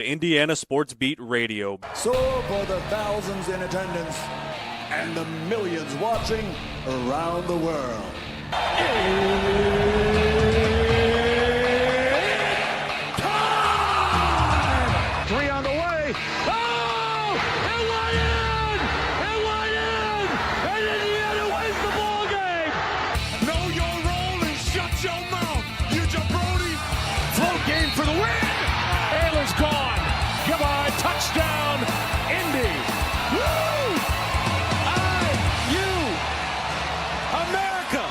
Indiana Sports Beat Radio. So for the thousands in attendance and the millions watching around the world. Time! 3 on the way. Oh! It went in! It went in! And Indiana wins the ball game! Know your role and shut your mouth, you jabroni! Float game for the win! Ayler's gone. Goodbye. Touchdown, Indy. Woo! IU America.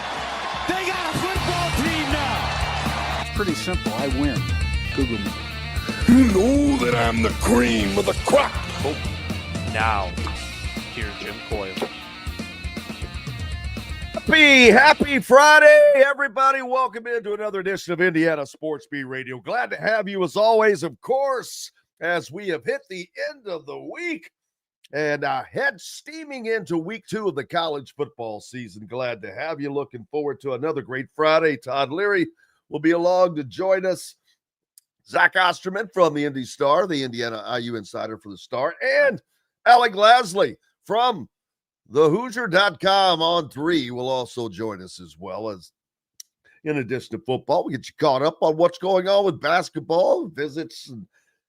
They got a football team now. It's pretty simple. I win. Google me. You know that I'm the cream of the crop. Oh, now, here's Jim Coyle. Happy Friday, everybody. Welcome into another edition of Indiana Sports Beat Radio. Glad to have you as always, of course, as we have hit the end of the week and head steaming into week 2 of the college football season. Glad to have you. Looking forward to another great Friday. Todd Liry will be along to join us. Zach Ostman from the Indy Star, the Indiana IU insider for the Star, and Alec Lasley from thehoosier.com on 3 will also join us, as well as, in addition to football, we get you caught up on what's going on with basketball, visits,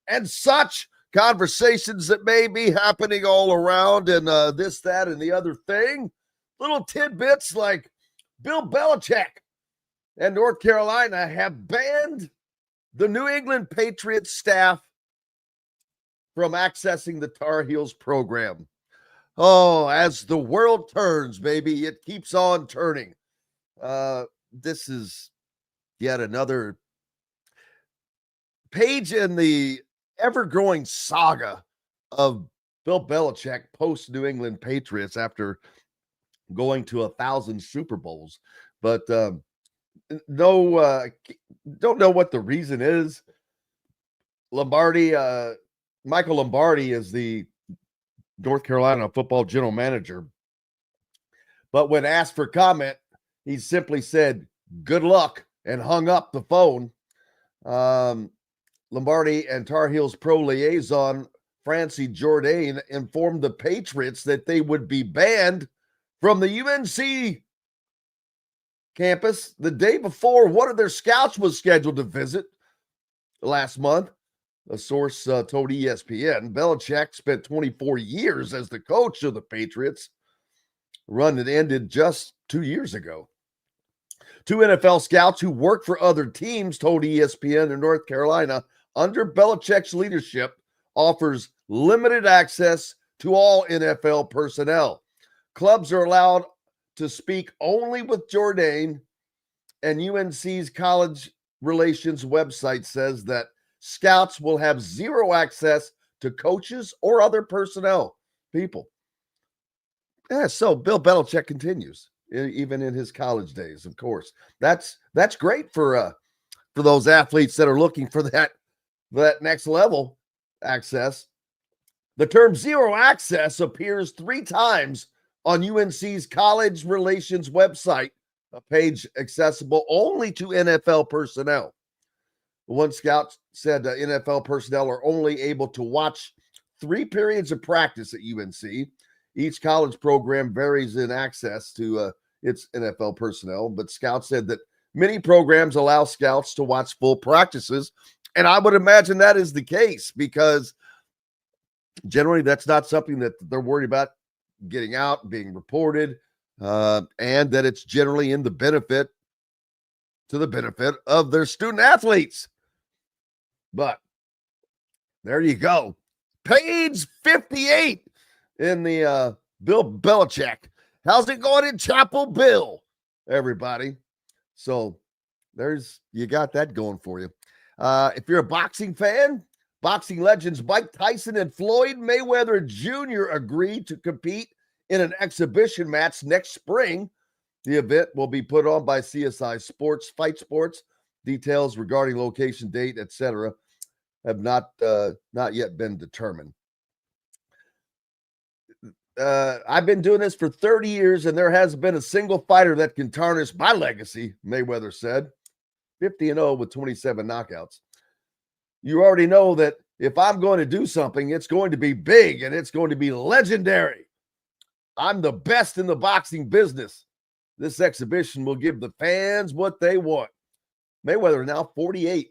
and such conversations that may be happening all around, and this, that, and the other thing. Little tidbits like Bill Belichick and North Carolina have banned the New England Patriots staff from accessing the Tar Heels program. Oh, as the world turns, baby, it keeps on turning. This is yet another page in the ever-growing saga of Bill Belichick post-New England Patriots after going to 1,000 Super Bowls. But don't know what the reason is. Michael Lombardi is the North Carolina football general manager. But when asked for comment, he simply said, "Good luck," and hung up the phone. Lombardi and Tar Heels pro liaison Francie Jourdain informed the Patriots that they would be banned from the UNC campus the day before one of their scouts was scheduled to visit last month. A source told ESPN Belichick spent 24 years as the coach of the Patriots, run that ended just 2 years ago. 2 NFL scouts who work for other teams told ESPN in North Carolina, under Belichick's leadership, offers limited access to all NFL personnel. Clubs are allowed to speak only with Jourdain, and UNC's college relations website says that scouts will have zero access to coaches or other personnel people. Yeah, so Bill Belichick continues, even in his college days, of course. That's great for those athletes that are looking for that next level access. The term zero access appears 3 times on UNC's college relations website, a page accessible only to NFL personnel. One scout said NFL personnel are only able to watch 3 periods of practice at UNC. Each college program varies in access to its NFL personnel, but scouts said that many programs allow scouts to watch full practices, and I would imagine that is the case because generally that's not something that they're worried about getting out, being reported, and that it's generally to the benefit of their student athletes. But there you go. Page 58 in the Bill Belichick. How's it going in Chapel Bill, everybody? So you got that going for you. If you're a boxing fan, boxing legends Mike Tyson and Floyd Mayweather Jr. agreed to compete in an exhibition match next spring. The event will be put on by CSI Sports, Fight Sports. Details regarding location, date, etc. have not yet been determined. I've been doing this for 30 years, and there hasn't been a single fighter that can tarnish my legacy, Mayweather said. 50-0 with 27 knockouts. You already know that if I'm going to do something, it's going to be big and it's going to be legendary. I'm the best in the boxing business. This exhibition will give the fans what they want. Mayweather, now 48,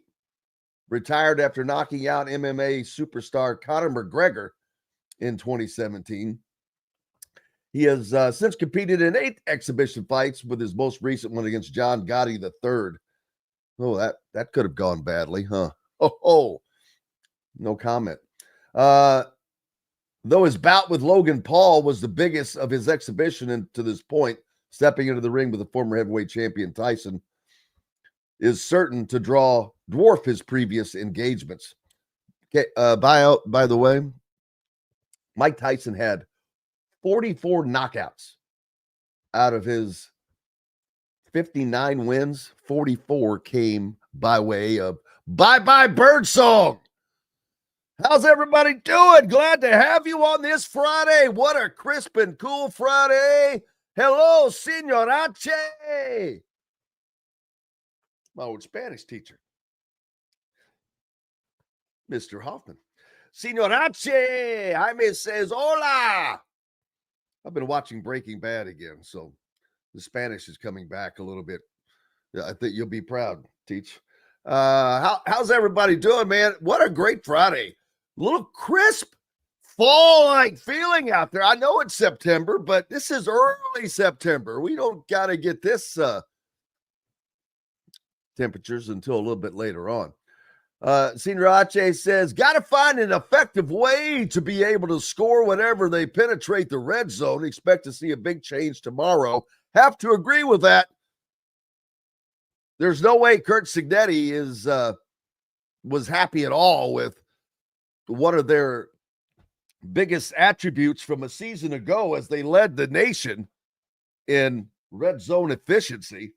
retired after knocking out MMA superstar Conor McGregor in 2017. He has since competed in 8 exhibition fights, with his most recent one against John Gotti III. Oh, that could have gone badly, huh? Oh, no comment. Though his bout with Logan Paul was the biggest of his exhibition to this point, stepping into the ring with the former heavyweight champion Tyson is certain to dwarf his previous engagements. Okay, by the way, Mike Tyson had 44 knockouts out of his 59 wins. 44 came by way of Bye Bye Birdsong. How's everybody doing? Glad to have you on this Friday. What a crisp and cool Friday. Hello, Señorache. My old Spanish teacher, Mr. Hoffman. Señorache, Jaime says, hola. I've been watching Breaking Bad again, so the Spanish is coming back a little bit. I think you'll be proud, Teach. How's everybody doing, man? What a great Friday. A little crisp, fall-like feeling out there. I know it's September, but this is early September. We don't got to get this temperatures until a little bit later on. Senior Ache says, got to find an effective way to be able to score whenever they penetrate the red zone. Expect to see a big change tomorrow. Have to agree with that. There's no way Kurt Signetti was happy at all with one of their biggest attributes from a season ago, as they led the nation in red zone efficiency,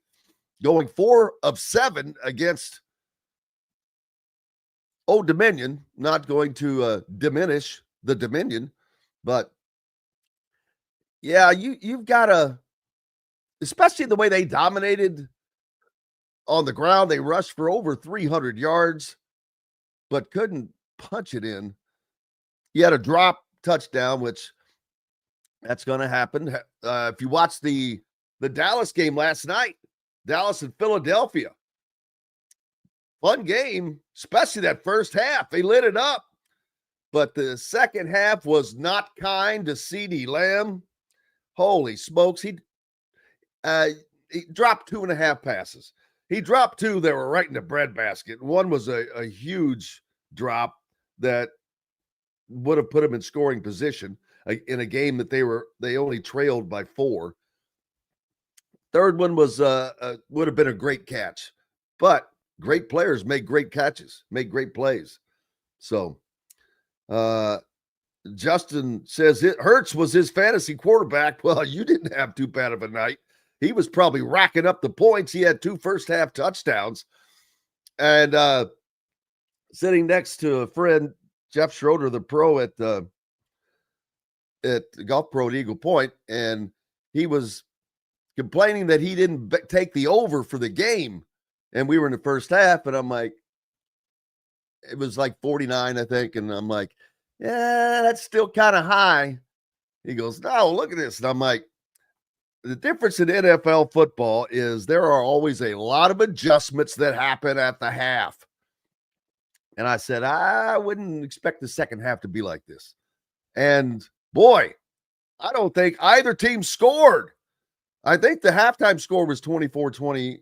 going 4 of 7 against Old Dominion. Not going to diminish the Dominion, but yeah, you've got to, especially the way they dominated on the ground. They rushed for over 300 yards, but couldn't punch it in. You had a drop touchdown, which that's going to happen. If you watch the Dallas game last night, Dallas and Philadelphia, fun game, especially that first half. They lit it up, but the second half was not kind to CeeDee Lamb. Holy smokes. He dropped 2.5 passes. He dropped 2 that were right in the breadbasket. One was a huge drop that would have put him in scoring position in a game that they only trailed by 4. Third one was would have been a great catch, but great players make great catches, make great plays. So Justin says Hurts was his fantasy quarterback. Well, you didn't have too bad of a night. He was probably racking up the points. He had 2 first-half touchdowns. And sitting next to a friend, Jeff Schroeder, the pro at Golf Pro at Eagle Point, and he was complaining that he didn't take the over for the game. And we were in the first half, and I'm like, it was like 49, I think. And I'm like, yeah, that's still kind of high. He goes, no, look at this. And I'm like, the difference in NFL football is there are always a lot of adjustments that happen at the half. And I said, I wouldn't expect the second half to be like this. And boy, I don't think either team scored. I think the halftime score was 24-20.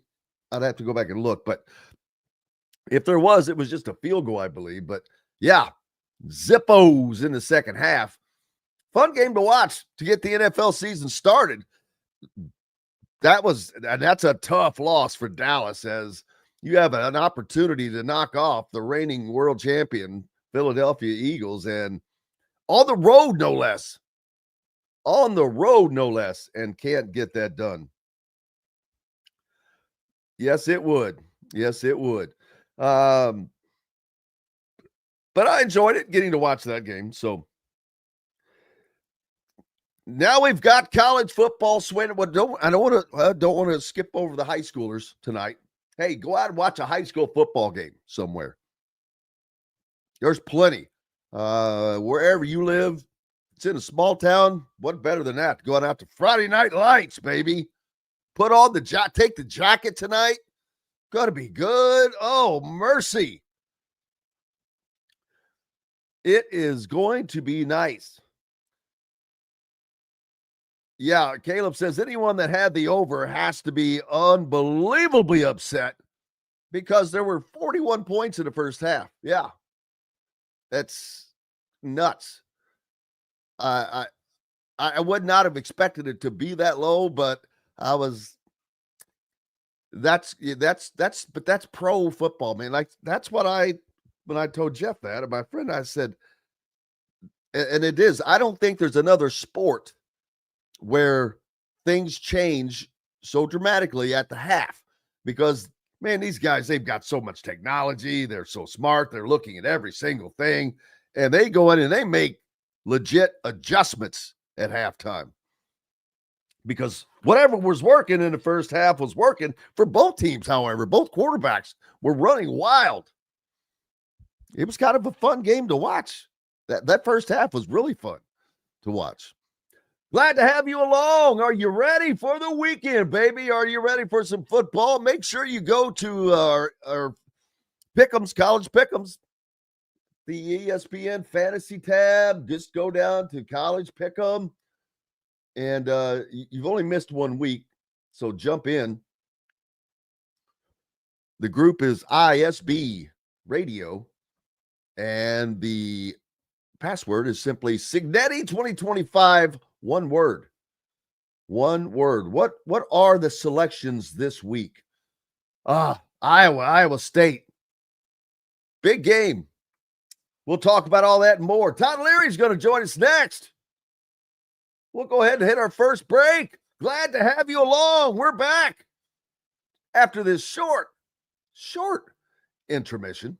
I'd have to go back and look, but if there was, it was just a field goal, I believe. But yeah, zippos in the second half. Fun game to watch to get the NFL season started. That's a tough loss for Dallas, as you have an opportunity to knock off the reigning world champion Philadelphia Eagles, and on the road, no less. On the road, no less, and can't get that done. Yes, it would. Yes, it would. But I enjoyed it, getting to watch that game. So now we've got college football swing. Well, I don't want to skip over the high schoolers tonight. Hey, go out and watch a high school football game somewhere. There's plenty. Wherever you live, it's in a small town. What better than that? Going out to Friday Night Lights, baby. Put on take the jacket tonight. Gonna be good. Oh, mercy. It is going to be nice. Yeah, Caleb says anyone that had the over has to be unbelievably upset because there were 41 points in the first half. Yeah. That's nuts. I would not have expected it to be that low, but that's pro football, man. Like that's what when I told Jeff that, and my friend, I said, and it is, I don't think there's another sport where things change so dramatically at the half because, man, these guys, they've got so much technology. They're so smart. They're looking at every single thing, and they go in and they make legit adjustments at halftime because whatever was working in the first half was working for both teams. However, both quarterbacks were running wild. It was kind of a fun game to watch. That first half was really fun to watch. Glad to have you along. Are you ready for the weekend, baby? Are you ready for some football? Make sure you go to our Pick'ems, College Pick'ems, the ESPN Fantasy tab. Just go down to College Pick'em. And you've only missed 1 week, so jump in. The group is ISB Radio, and the password is simply Signetti 2025. One word. What are the selections this week? Iowa State. Big game. We'll talk about all that and more. Todd Liry is going to join us next. We'll go ahead and hit our first break. Glad to have you along. We're back after this short intermission.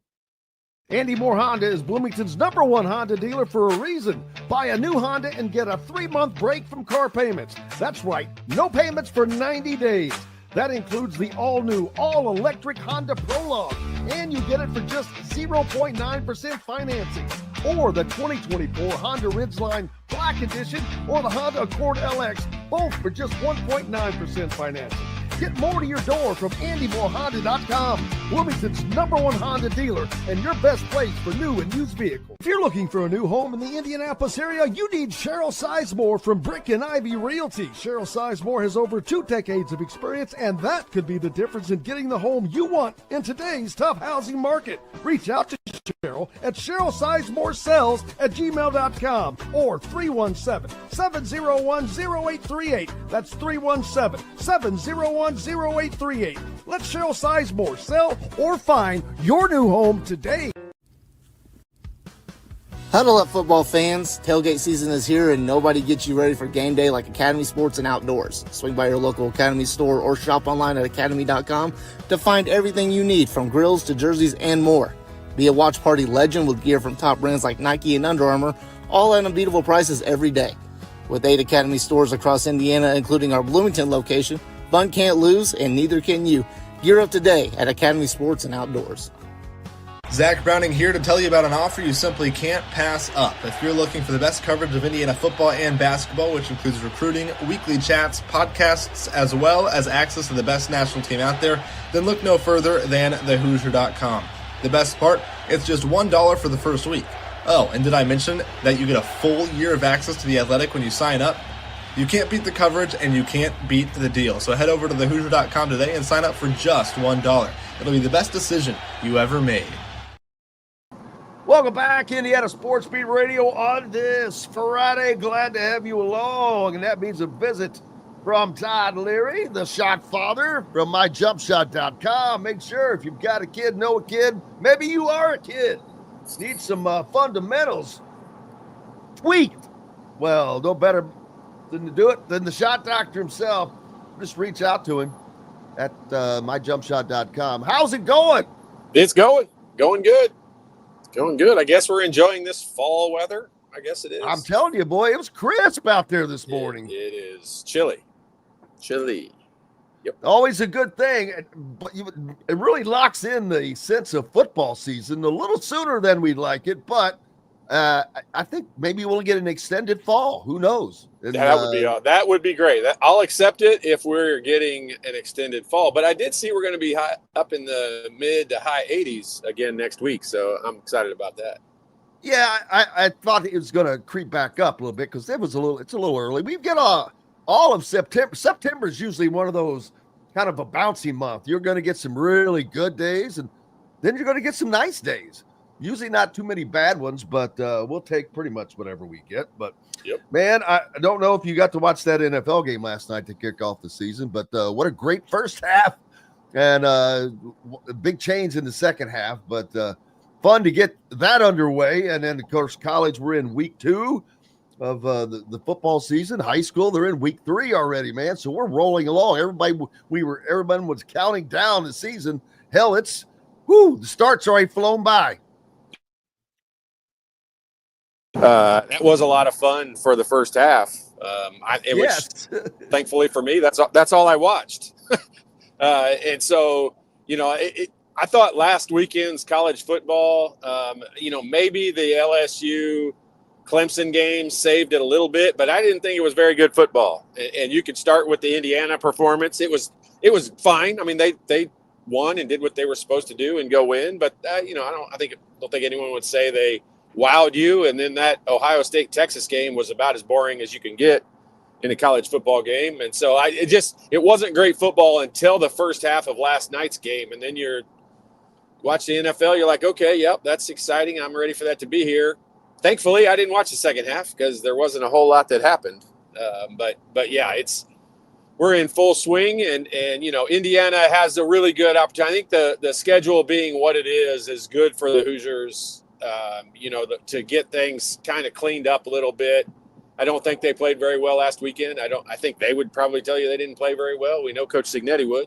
Andy Moore Honda is Bloomington's #1 Honda dealer for a reason. Buy a new Honda and get a 3-month break from car payments. That's right, no payments for 90 days. That includes the all-new, all-electric Honda Prologue, and you get it for just 0.9% financing. Or the 2024 Honda Ridgeline Black Edition or the Honda Accord LX, both for just 1.9% financing. Get more to your door from AndyMooreHonda.com, Bloomington's #1 Honda dealer and your best place for new and used vehicles. If you're looking for a new home in the Indianapolis area, you need Cheryl Sizemore from Brick and Ivy Realty. Cheryl Sizemore has over 2 decades of experience, and that could be the difference in getting the home you want in today's tough housing market. Reach out to Cheryl at CherylSizemore@gmail.com or 317-701-0838. That's 317-701-0838. Let Cheryl Sizemore sell or find your new home today. Huddle up, football fans. Tailgate season is here, and nobody gets you ready for game day like Academy Sports and Outdoors. Swing by your local Academy store or shop online at academy.com to find everything you need, from grills to jerseys and more. Be a watch party legend with gear from top brands like Nike and Under Armour, all at unbeatable prices every day. With 8 Academy stores across Indiana, including our Bloomington location, fun can't lose, and neither can you. Gear up today at Academy Sports and Outdoors. Zach Browning here to tell you about an offer you simply can't pass up. If you're looking for the best coverage of Indiana football and basketball, which includes recruiting, weekly chats, podcasts, as well as access to the best national team out there, then look no further than thehoosier.com. The best part, it's just $1 for the first week. Oh, and did I mention that you get a full year of access to The Athletic when you sign up? You can't beat the coverage, and you can't beat the deal. So head over to thehoosier.com today and sign up for just $1. It'll be the best decision you ever made. Welcome back, Indiana Sports Beat Radio on this Friday. Glad to have you along, and that means a visit from Todd Liry, the shot father from myjumpshot.com. Make sure if you've got a kid, know a kid, maybe you are a kid, need some fundamentals tweaked. Well, no better than to do it than the shot doctor himself. Just reach out to him at myjumpshot.com. How's it going? It's going good. Going good. I guess we're enjoying this fall weather. I guess it is. I'm telling you, boy, it was crisp out there this morning. It is chilly. Yep. Always a good thing, but it really locks in the sense of football season a little sooner than we'd like it. But I think maybe we'll get an extended fall. Who knows? And, that would be great. I'll accept it if we're getting an extended fall. But I did see we're going to be up in the mid to high 80s again next week, so I'm excited about that. Yeah, I thought it was going to creep back up a little bit because it's a little early. We've got all of September. September is usually one of those kind of a bouncy month. You're going to get some really good days, and then you're going to get some nice days. Usually not too many bad ones, but we'll take pretty much whatever we get. But, man, I don't know if you got to watch that NFL game last night to kick off the season, but what a great first half and big change in the second half. But fun to get that underway. And then, of course, college, we're in week 2 of the football season. High school, they're in week 3 already, man. So we're rolling along. Everybody was counting down the season. Hell, the start's already flown by. That was a lot of fun for the first half. Was, thankfully for me, that's all I watched. And so, I thought last weekend's college football, maybe the LSU Clemson game saved it a little bit, but I didn't think it was very good football. And you could start with the Indiana performance. It was fine. I mean, they won and did what they were supposed to do and go win. But I don't think anyone would say they wowed you. And then that Ohio State Texas game was about as boring as you can get in a college football game. And so it wasn't great football until the first half of last night's game. And then you're watch the NFL, you're like, okay, yep, that's exciting. I'm ready for that to be here. Thankfully, I didn't watch the second half because there wasn't a whole lot that happened. But yeah, we're in full swing, and Indiana has a really good opportunity. I think the schedule being what it is good for the Hoosiers. To get things kind of cleaned up a little bit. I don't think they played very well last weekend. I think they would probably tell you they didn't play very well. We know Coach Cignetti would.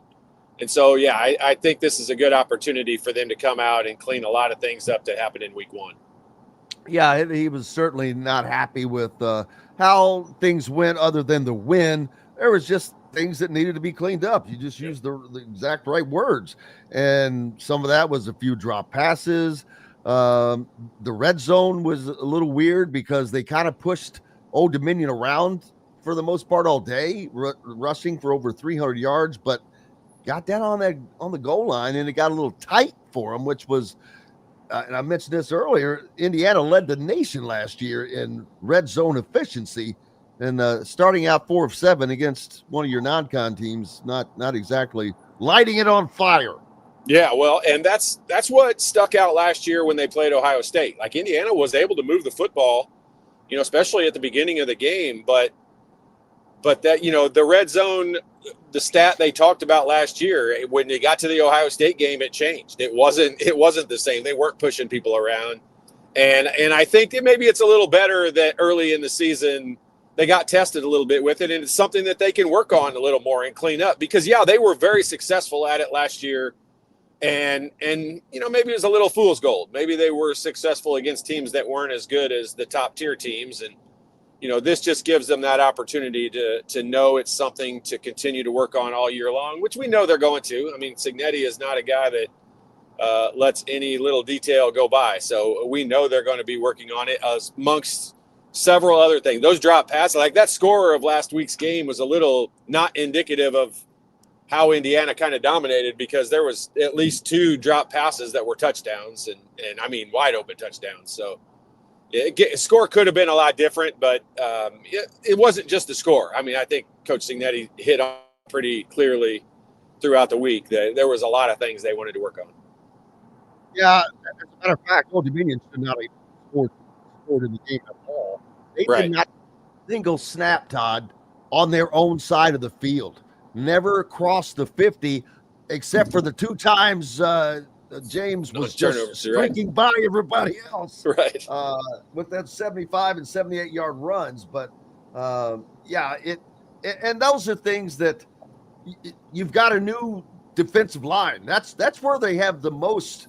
And so, yeah, I think this is a good opportunity for them to come out and clean a lot of things up that happened in week 1. Yeah, he was certainly not happy with how things went other than the win. There was just things that needed to be cleaned up. You just used the exact right words. And some of that was a few drop passes. The red zone was a little weird because they kind of pushed Old Dominion around for the most part all day, rushing for over 300 yards, but got down on the goal line, and it got a little tight for them, which was, and I mentioned this earlier, Indiana led the nation last year in red zone efficiency, and starting out 4 of 7 against one of your non-con teams, not exactly lighting it on fire. Yeah, well, and that's what stuck out last year when they played Ohio State. Like, Indiana was able to move the football, especially at the beginning of the game, but that, the red zone, the stat they talked about last year, when they got to the Ohio State game, it changed. It wasn't the same. They weren't pushing people around. And I think that maybe it's a little better that early in the season they got tested a little bit with it, and it's something that they can work on a little more and clean up, because they were very successful at it last year. And maybe it was a little fool's gold. Maybe they were successful against teams that weren't as good as the top tier teams. And, this just gives them that opportunity to know it's something to continue to work on all year long, which we know they're going to. I mean, Cignetti is not a guy that lets any little detail go by. So we know they're going to be working on it amongst several other things. Those drop passes, like that score of last week's game was a little not indicative of how Indiana kind of dominated, because there was at least 2 drop passes that were touchdowns, and I mean wide open touchdowns. So score could have been a lot different, but it wasn't just the score. I mean, I think Coach Cignetti hit on pretty clearly throughout the week that there was a lot of things they wanted to work on. Yeah, as a matter of fact, Old Dominion should not have scored in the game at all. They did not single snap, Todd, on their own side of the field. Never crossed the 50, except for the 2 times James was just streaking by everybody else, with that 75 and 78-yard runs. But and those are things that you've got a new defensive line. That's where they have the most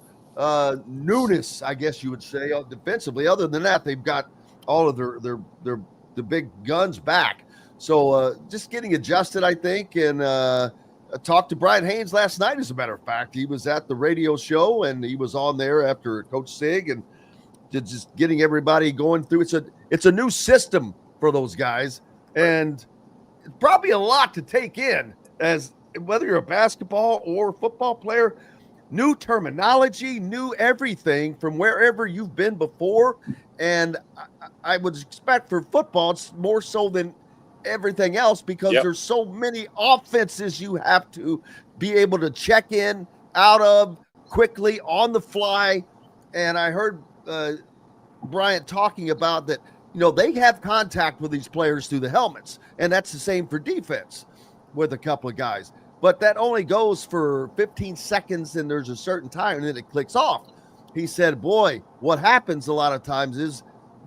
newness, I guess you would say, defensively. Other than that, they've got all of their big guns back. So just getting adjusted, I think, and talked to Brian Haynes last night, as a matter of fact. He was at the radio show, and he was on there after Coach Sig, and just getting everybody going through. It's a new system for those guys, and it's probably a lot to take in, as whether you're a basketball or football player. New terminology, new everything from wherever you've been before. And I would expect for football, it's more so than everything else, because there's so many offenses you have to be able to check in, out of, quickly, on the fly. And I heard Bryant talking about that, they have contact with these players through the helmets. And that's the same for defense with a couple of guys. But that only goes for 15 seconds, and there's a certain time, and then it clicks off. He said, boy, what happens a lot of times is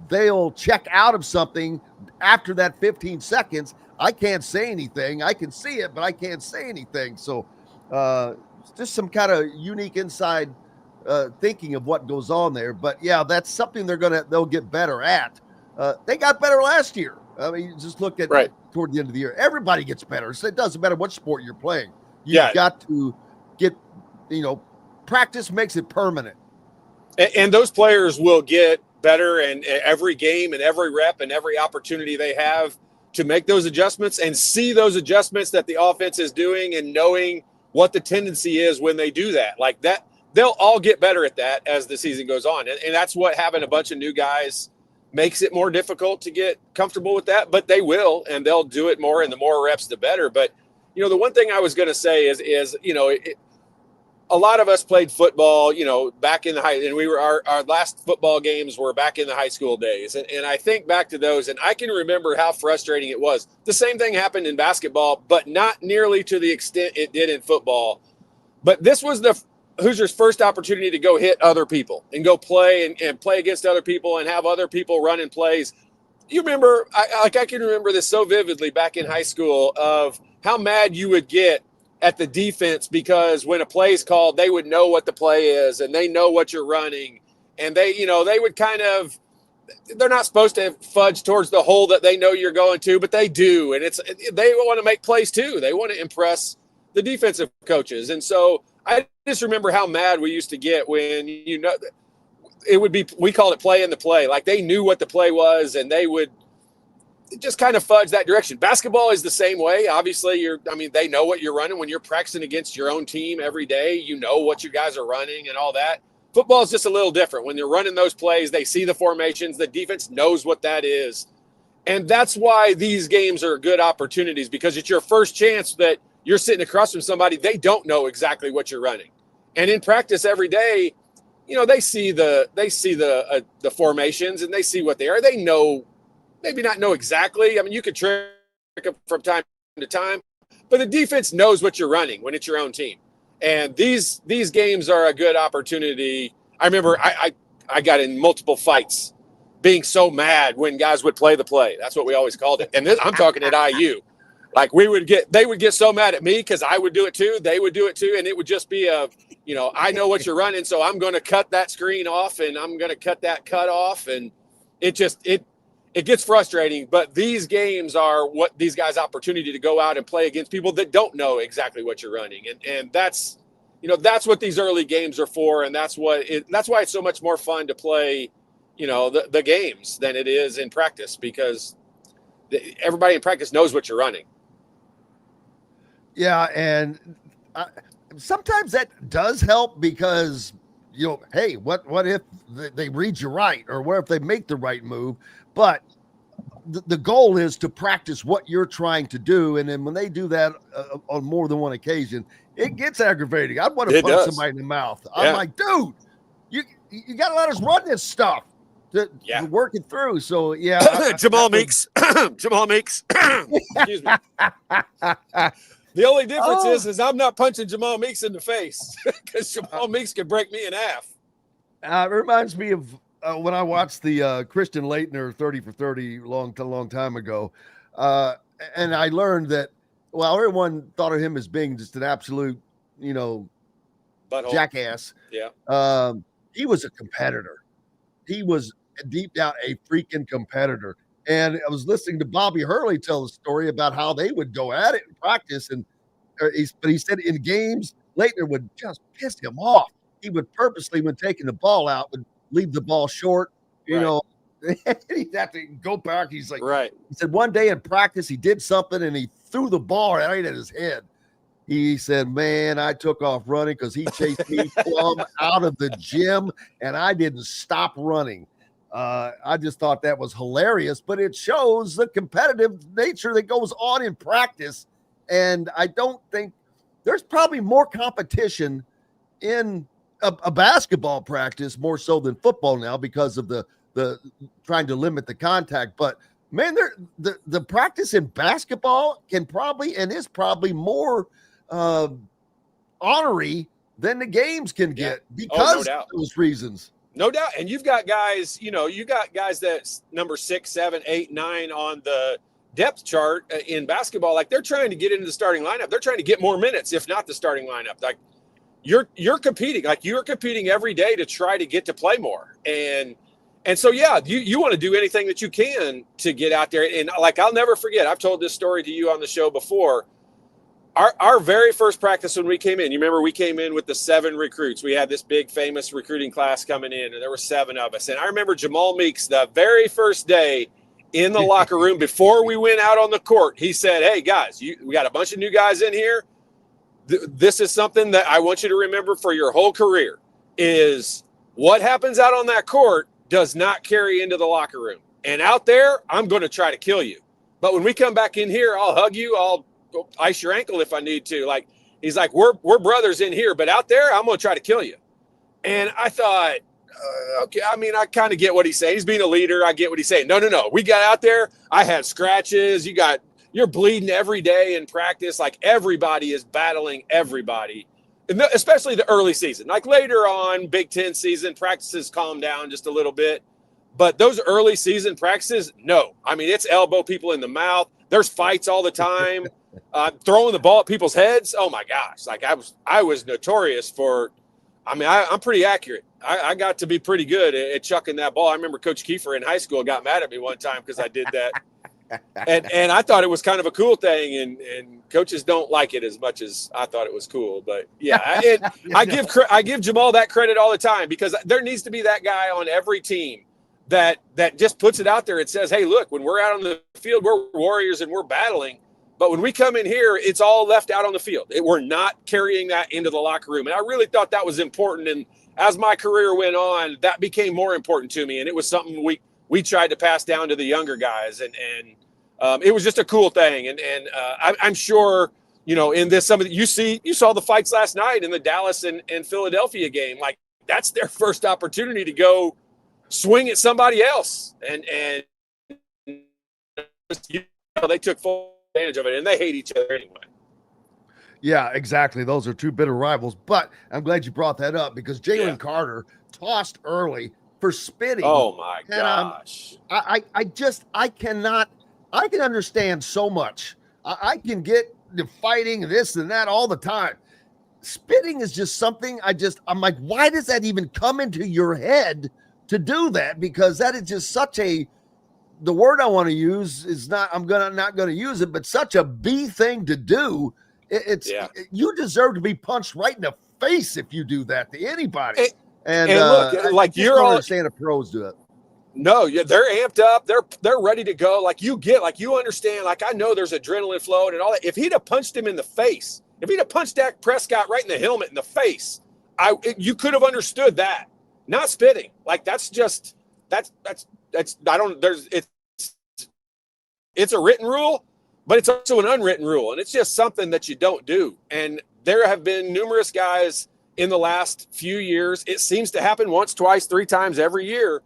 they'll check out of something after that 15 seconds. I can't say anything. I can see it, but I can't say anything. So just some kind of unique inside thinking of what goes on there. But, yeah, that's something they'll get better at. They got better last year. I mean, just look at toward the end of the year. Everybody gets better. So it doesn't matter what sport you're playing. You've got to get, practice makes it permanent. And those players will get better, and every game and every rep and every opportunity they have to make those adjustments and see those adjustments that the offense is doing, and knowing what the tendency is when they do that. Like that, they'll all get better at that as the season goes on. And that's what having a bunch of new guys makes it more difficult to get comfortable with that, but they will, and they'll do it more, and the more reps, the better. But, the one thing I was going to say is a lot of us played football, back in the and we were, our last football games were back in the high school days. And I think back to those, and I can remember how frustrating it was. The same thing happened in basketball, but not nearly to the extent it did in football. But this was the Hoosiers' first opportunity to go hit other people and go play and play against other people and have other people running plays. You remember, I can remember this so vividly back in high school, of how mad you would get at the defense, because when a play is called, they would know what the play is, and they know what you're running. And they would they're not supposed to fudge towards the hole that they know you're going to, but they do. And they want to make plays too. They want to impress the defensive coaches. And so I just remember how mad we used to get when, it would be, we called it play in the play. Like they knew what the play was, and they would just kind of fudge that direction. Basketball is the same way. Obviously, they know what you're running when you're practicing against your own team every day. You know what you guys are running and all that. Football is just a little different. When they're running those plays, they see the formations. The defense knows what that is. And that's why these games are good opportunities, because it's your first chance that you're sitting across from somebody. They don't know exactly what you're running. And in practice every day, they see the formations, and they see what they are. They know, maybe not know exactly. I mean, you could trick them from time to time, but the defense knows what you're running when it's your own team. And these games are a good opportunity. I remember I got in multiple fights being so mad when guys would play the play. That's what we always called it. And I'm talking at IU. Like they would get so mad at me because I would do it too. They would do it too. And it would just be I know what you're running, so I'm going to cut that screen off, and I'm going to cut that cut off. And it gets frustrating. But these games are what these guys' opportunity to go out and play against people that don't know exactly what you're running. And that's what these early games are for. And that's why it's so much more fun to play, the games than it is in practice, because everybody in practice knows what you're running. Yeah, and sometimes that does help, because, hey, what if they read you right, or what if they make the right move? But the goal is to practice what you're trying to do, and then when they do that on more than one occasion, it gets aggravating. I'd want to punch somebody in the mouth. I'm like, dude, you got to let us run this stuff to work it through. So, yeah. Jamal Meeks. Jamal Meeks. Excuse me. The only difference is I'm not punching Jamal Meeks in the face, because Jamal Meeks could break me in half. It reminds me of when I watched the Christian Laettner 30 for 30 long time ago. And I learned that, everyone thought of him as being just an absolute, Butthole. jackass. Yeah. He was a competitor. He was deep down a freaking competitor. And I was listening to Bobby Hurley tell the story about how they would go at it in practice, and But he said in games, Leitner would just piss him off. He would purposely, when taking the ball out, would leave the ball short. You know, he'd have to go back. He's like, He said one day in practice he did something and he threw the ball right at his head. He said, "Man, I took off running because he chased me plumb out of the gym, and I didn't stop running." I just thought that was hilarious, but it shows the competitive nature that goes on in practice. And I don't think there's probably more competition in a basketball practice more so than football now because of the trying to limit the contact. But man, the practice in basketball can probably and is probably more honorary than the games can get because of those reasons. No doubt. And you've got guys, that's number 6, 7, 8, 9 on the depth chart in basketball. Like they're trying to get into the starting lineup. They're trying to get more minutes, if not the starting lineup. Like you're competing, like you're competing every day to try to get to play more. And so, you want to do anything that you can to get out there. And like, I'll never forget, I've told this story to you on the show before. Our very first practice when we came in, you remember we came in with the 7 recruits. We had this big famous recruiting class coming in, and there were 7 of us. And I remember Jamal Meeks, the very first day in the locker room before we went out on the court, he said, "Hey guys, we got a bunch of new guys in here. This is something that I want you to remember for your whole career is what happens out on that court does not carry into the locker room. And out there, I'm going to try to kill you. But when we come back in here, I'll hug you. I'll ice your ankle if I need to." Like, he's like, we're brothers in here, but out there, I'm going to try to kill you. And I thought, okay, I mean, I kind of get what he's saying. He's being a leader. I get what he's saying. No. We got out there. I had scratches. You're bleeding every day in practice. Like everybody is battling everybody, and especially the early season. Like later on, Big Ten season, practices calm down just a little bit. But those early season practices, no. I mean, it's elbow people in the mouth. There's fights all the time. Throwing the ball at people's heads. Oh my gosh. Like I was notorious for, I'm pretty accurate. I got to be pretty good at chucking that ball. I remember Coach Kiefer in high school got mad at me one time because I did that. and I thought it was kind of a cool thing, and coaches don't like it as much as I thought it was cool. But yeah, I give Jamal that credit all the time because there needs to be that guy on every team that just puts it out there and says, "Hey, look, when we're out on the field, we're warriors and we're battling. But when we come in here, it's all left out on the field. We're not carrying that into the locker room." And I really thought that was important. And as my career went on, that became more important to me. And it was something we tried to pass down to the younger guys. And it was just a cool thing. And I'm sure, in this, you saw the fights last night in the Dallas and Philadelphia game. Like that's their first opportunity to go swing at somebody else. And they took full advantage of it, and they hate each other anyway. Yeah, exactly. Those are two bitter rivals. But I'm glad you brought that up because Jalen Carter tossed early for spitting. Oh my gosh! I can understand so much. I can get the fighting this and that all the time. Spitting is just something I'm like, why does that even come into your head to do that? Because that is just such the word I want to use is not going to use it, but such a B thing to do. You deserve to be punched right in the face if you do that to anybody. And look, like you're all understand the pros do it. No, they're amped up. They're ready to go. Like you understand. Like I know there's adrenaline flowing and all that. If he'd have punched him in the face, if he'd have punched Dak Prescott right in the helmet in the face, you could have understood that. Not spitting. Like that's it's a written rule, but it's also an unwritten rule, and it's just something that you don't do. And there have been numerous guys in the last few years. It seems to happen once, twice, 3 times every year.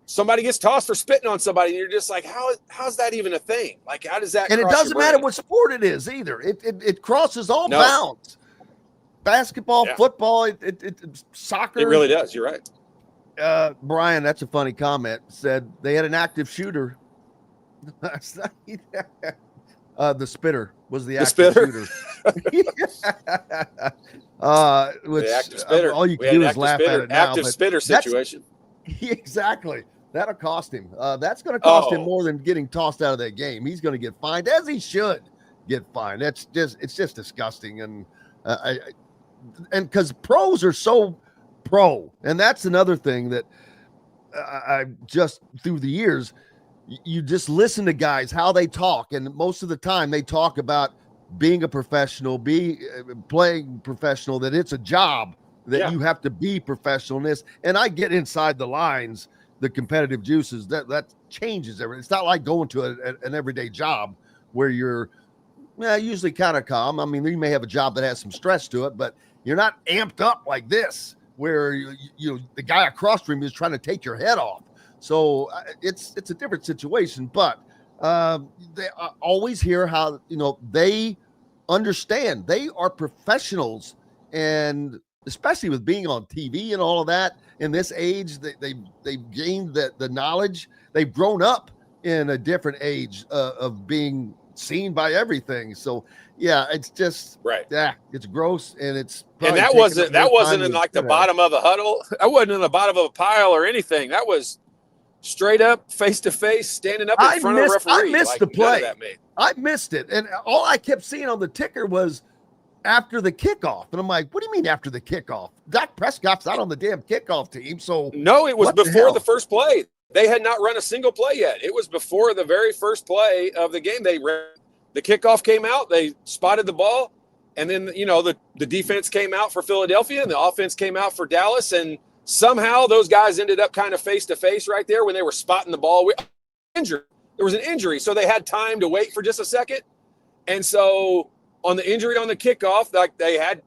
Somebody gets tossed for spitting on somebody, and you're just like, how's that even a thing? Like, how does that? And it doesn't matter what sport it is either. It crosses all bounds. Basketball, football, soccer. It really does. You're right. Brian, that's a funny comment. Said they had an active shooter. The spitter was the active shooter. Which, the active spitter. All you can do is laugh at it now. Active spitter situation. Exactly. That'll cost him. That's going to cost him more than getting tossed out of that game. He's going to get fined, as he should. get fined. It's just disgusting. And and because pros are so pro, and that's another thing that I just through the years, you just listen to guys how they talk, and most of the time they talk about being a professional, playing professional, that it's a job, that you have to be professional in this. And I get inside the lines, the competitive juices, that changes everything. It's not like going to an everyday job where you're usually kind of calm. I mean, you may have a job that has some stress to it, but you're not amped up like this, where you the guy across from you is trying to take your head off. So it's a different situation, but they always hear how, they understand they are professionals, and especially with being on TV and all of that in this age, they've gained the knowledge. They've grown up in a different age of being seen by everything. So it's just it's gross, and that wasn't in like the bottom of a huddle. That wasn't in the bottom of a pile or anything. That was straight up, face to face, standing up in front of a referee. I missed the play. I missed it, and all I kept seeing on the ticker was after the kickoff, and I'm like, "What do you mean after the kickoff? Dak Prescott's not on the damn kickoff team." So no, it was before the first play. They had not run a single play yet. It was before the very first play of the game. The kickoff came out. They spotted the ball, and then the defense came out for Philadelphia, and the offense came out for Dallas, and somehow those guys ended up kind of face-to-face right there when they were spotting the ball. There was an injury, so they had time to wait for just a second. And so on the injury on the kickoff, like they had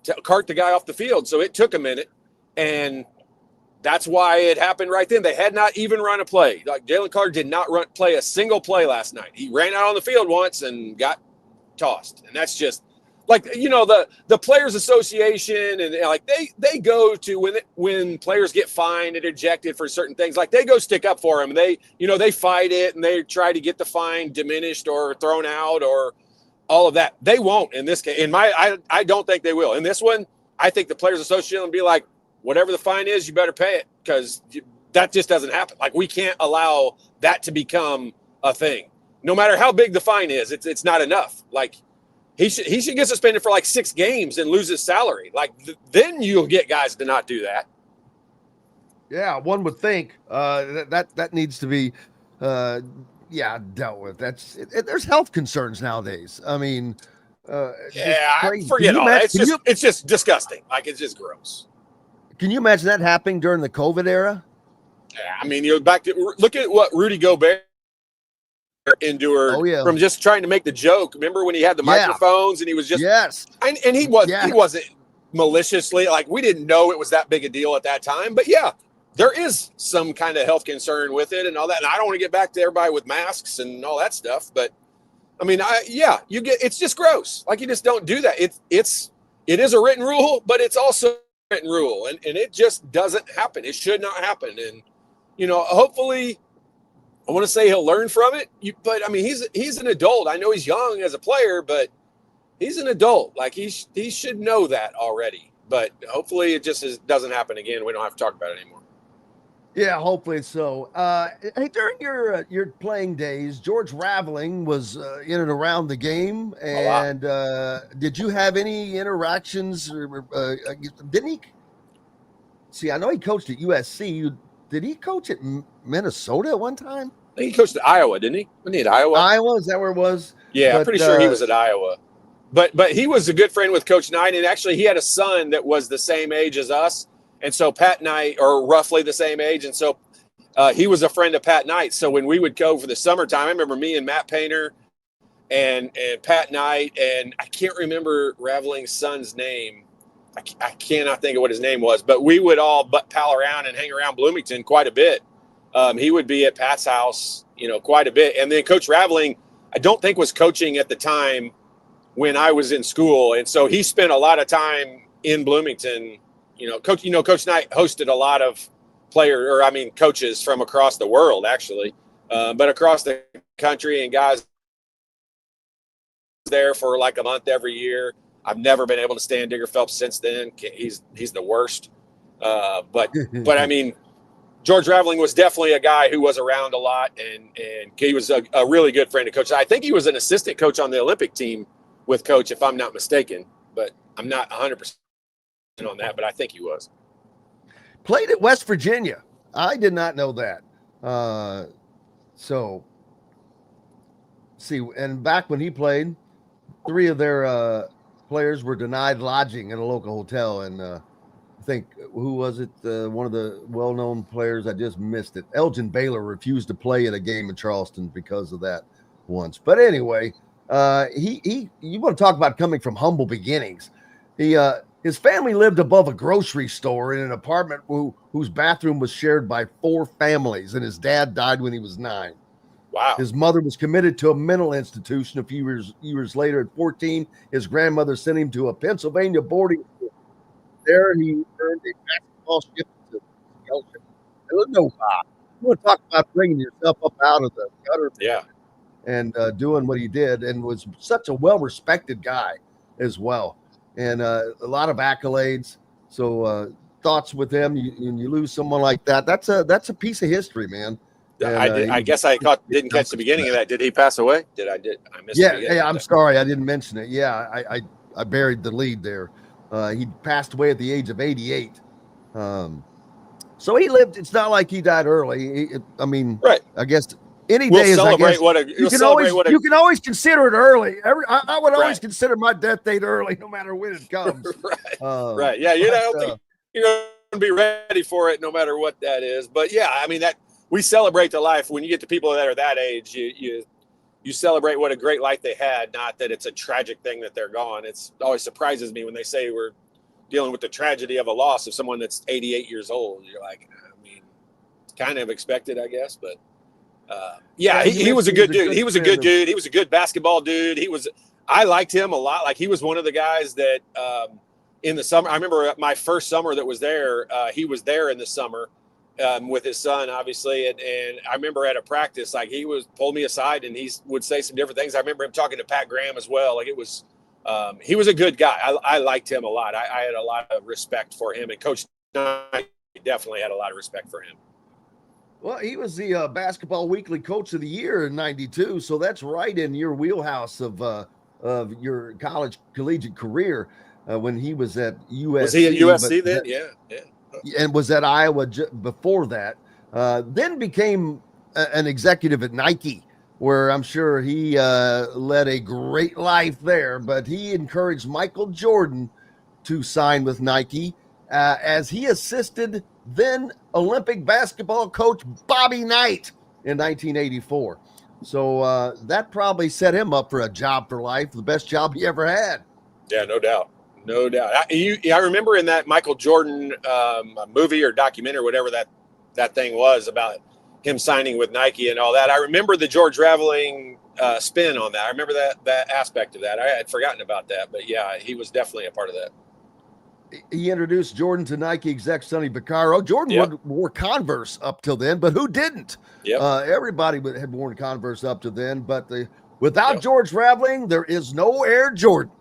to cart the guy off the field. So it took a minute, and that's why it happened right then. They had not even run a play. Like Jalen Carter did not play a single play last night. He ran out on the field once and got tossed. And that's just like, the Players Association, and like they go to when players get fined and ejected for certain things, like they go stick up for them. They fight it, and they try to get the fine diminished or thrown out or all of that. They won't in this case. I don't think they will. In this one, I think the Players Association will be like, whatever the fine is, you better pay it, because that just doesn't happen. Like, we can't allow that to become a thing. No matter how big the fine is, it's not enough. Like, he should get suspended for like 6 games and lose his salary. Like, then you'll get guys to not do that. Yeah, one would think that needs to be dealt with. There's health concerns nowadays. I mean, forget all that. It's just disgusting. Like, it's just gross. Can you imagine that happening during the COVID era? Yeah, I mean, look at what Rudy Gobert endured from just trying to make the joke. Remember when he had the microphones and he was just and he wasn't maliciously, like, we didn't know it was that big a deal at that time. But there is some kind of health concern with it and all that. And I don't want to get back to everybody with masks and all that stuff. But I mean, it's just gross. Like, you just don't do that. It is a written rule, but it's also written rule, and it just doesn't happen. It should not happen. And hopefully, I want to say he'll learn from it, but I mean, he's an adult. I know he's young as a player, but he's an adult. Like, he should know that already. But hopefully it just doesn't happen again. We don't have to talk about it anymore. Yeah, hopefully so. Hey, during your playing days, George Raveling was in and around the game, and did you have any interactions? Didn't he? See, I know he coached at USC. Did he coach at Minnesota at one time? I think he coached at Iowa, didn't he? Wasn't he at Iowa? Iowa, is that where it was? Yeah, I'm pretty sure he was at Iowa. But he was a good friend with Coach Knight, and actually he had a son that was the same age as us. And so Pat Knight, or roughly the same age, and so he was a friend of Pat Knight. So when we would go for the summertime, I remember me and Matt Painter and Pat Knight, and I can't remember Raveling's son's name. I cannot think of what his name was, but we would all pal around and hang around Bloomington quite a bit. He would be at Pat's house, quite a bit. And then Coach Raveling, I don't think was coaching at the time when I was in school. And so he spent a lot of time in Bloomington. Coach Knight hosted a lot of coaches from across the world, actually, but across the country, and guys there for like a month every year. I've never been able to stand Digger Phelps since then. He's the worst. But I mean, George Raveling was definitely a guy who was around a lot, and he was a really good friend of Coach. I think he was an assistant coach on the Olympic team with Coach, if I'm not mistaken, but I'm not 100% on that, but I think he was. Played at West Virginia. I did not know that. So, see, and back when he played, 3 of their players were denied lodging in a local hotel, and I think, who was it? One of the well-known players, I just missed it. Elgin Baylor refused to play at a game in Charleston because of that once. But anyway, you want to talk about coming from humble beginnings. His family lived above a grocery store in an apartment whose bathroom was shared by 4 families, and his dad died when he was 9. Wow. His mother was committed to a mental institution a few years later. At 14, his grandmother sent him to a Pennsylvania boarding school. There he earned a basketball scholarship. You want to talk about bringing yourself up out of the gutter. Yeah. And doing what he did, and was such a well-respected guy as well. And a lot of accolades. So thoughts with him, you lose someone like that. That's a piece of history, man. And, I guess I didn't catch the beginning of that. Did he pass away? I missed it. Yeah, I'm sorry, I didn't mention it. Yeah, I buried the lead there. He passed away at the age of 88. So he lived. It's not like he died early. Right. I guess any day is. I guess, you can always consider it early. I would always consider my death date early, no matter when it comes. Right. Right. Yeah. I don't think you're going to be ready for it, no matter what that is. But yeah, I mean that. We celebrate the life. When you get to people that are that age, you celebrate what a great life they had, not that it's a tragic thing that they're gone. It always surprises me when they say we're dealing with the tragedy of a loss of someone that's 88 years old. You're like, I mean, it's kind of expected, I guess. But he was a good dude. He was a good dude. He was a good basketball dude. I liked him a lot. Like, he was one of the guys that in the summer, I remember my first summer that was there, he was there in the summer. With his son, obviously, and I remember at a practice, like, he pulled me aside and he would say some different things. I remember him talking to Pat Graham as well. Like, it was, he was a good guy. I liked him a lot. I had a lot of respect for him, and Coach Knight definitely had a lot of respect for him. Well, he was the Basketball Weekly Coach of the Year in '92, so that's right in your wheelhouse of your collegiate career when he was at USC. Was he at USC then? Yeah. And was at Iowa before that, then became an executive at Nike, where I'm sure he led a great life there. But he encouraged Michael Jordan to sign with Nike as he assisted then Olympic basketball coach Bobby Knight in 1984. So that probably set him up for a job for life, the best job he ever had. Yeah, no doubt. No doubt. I remember in that Michael Jordan movie or documentary, whatever that thing was about him signing with Nike and all that. I remember the George Raveling spin on that. I remember that aspect of that. I had forgotten about that, but yeah, he was definitely a part of that. He introduced Jordan to Nike exec Sonny Vaccaro. Jordan wore Converse up till then, but who didn't? Yep. Everybody had worn Converse up to then, but without George Raveling, there is no Air Jordan.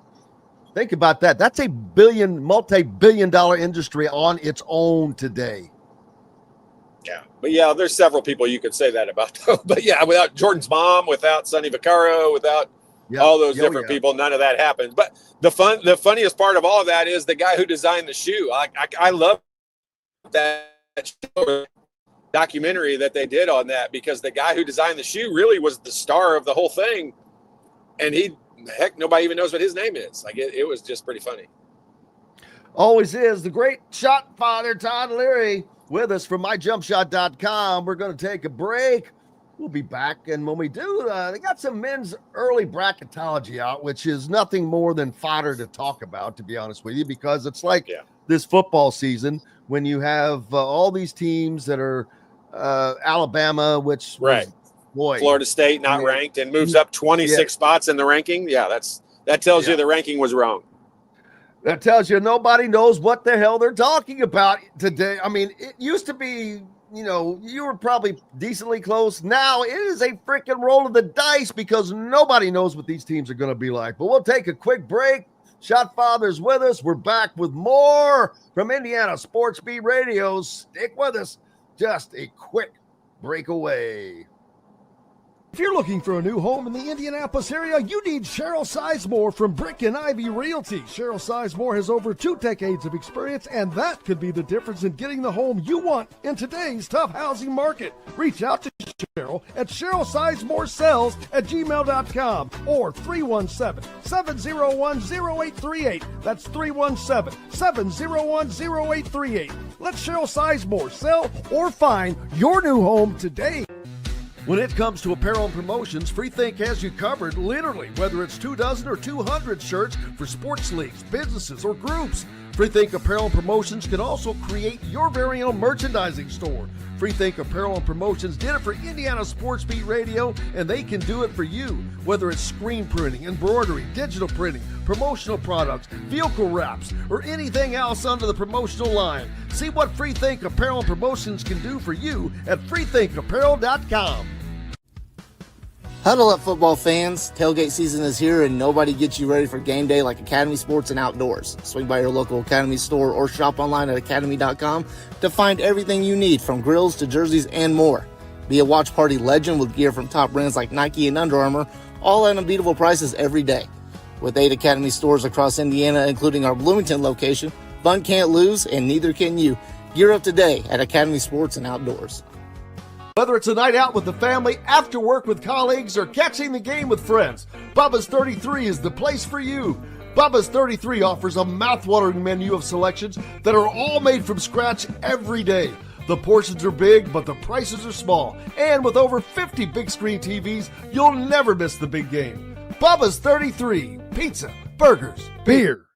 Think about that. That's a multi-billion-dollar industry on its own today. Yeah. But yeah, there's several people you could say that about. But yeah, without Jordan's mom, without Sonny Vaccaro, without all those different people, none of that happened. But the funniest part of all of that is the guy who designed the shoe. I love that documentary that they did on that, because the guy who designed the shoe really was the star of the whole thing. And nobody even knows what his name is. Like, it was just pretty funny. Always is. The great shot father, Todd Liry, with us from myjumpshot.com. We're going to take a break. We'll be back. And when we do, they got some men's early bracketology out, which is nothing more than fodder to talk about, to be honest with you, because it's like this football season when you have all these teams that are Alabama, which Florida State not ranked and moves up 26 spots in the ranking. Yeah, that tells you the ranking was wrong. That tells you nobody knows what the hell they're talking about today. I mean, it used to be, you were probably decently close. Now it is a freaking roll of the dice because nobody knows what these teams are going to be like. But we'll take a quick break. Shot Father's with us. We're back with more from Indiana Sports Beat Radio. Stick with us. just a quick break away. If you're looking for a new home in the Indianapolis area, you need Cheryl Sizemore from Brick and Ivy Realty. Cheryl Sizemore has over 2 decades of experience, and that could be the difference in getting the home you want in today's tough housing market. Reach out to Cheryl at CherylSizemore@gmail.com or 317-701-0838. That's 317-701-0838. Let Cheryl Sizemore sell or find your new home today. When it comes to apparel and promotions, Freethink has you covered, literally, whether it's 24 or 200 shirts for sports leagues, businesses, or groups. Freethink Apparel and Promotions can also create your very own merchandising store. Freethink Apparel and Promotions did it for Indiana Sports Beat Radio, and they can do it for you. Whether it's screen printing, embroidery, digital printing, promotional products, vehicle wraps, or anything else under the promotional line. See what Freethink Apparel and Promotions can do for you at freethinkapparel.com. Huddle up, football fans. Tailgate season is here, and nobody gets you ready for game day like Academy Sports and Outdoors. Swing by your local Academy store or shop online at academy.com to find everything you need, from grills to jerseys and more. Be a watch party legend with gear from top brands like Nike and Under Armour, all at unbeatable prices every day. With 8 Academy stores across Indiana, including our Bloomington location, fun can't lose, and neither can you. Gear up today at Academy Sports and Outdoors. Whether it's a night out with the family, after work with colleagues, or catching the game with friends, Bubba's 33 is the place for you. Bubba's 33 offers a mouthwatering menu of selections that are all made from scratch every day. The portions are big, but the prices are small. And with over 50 big screen TVs, you'll never miss the big game. Bubba's 33, pizza, burgers, beer.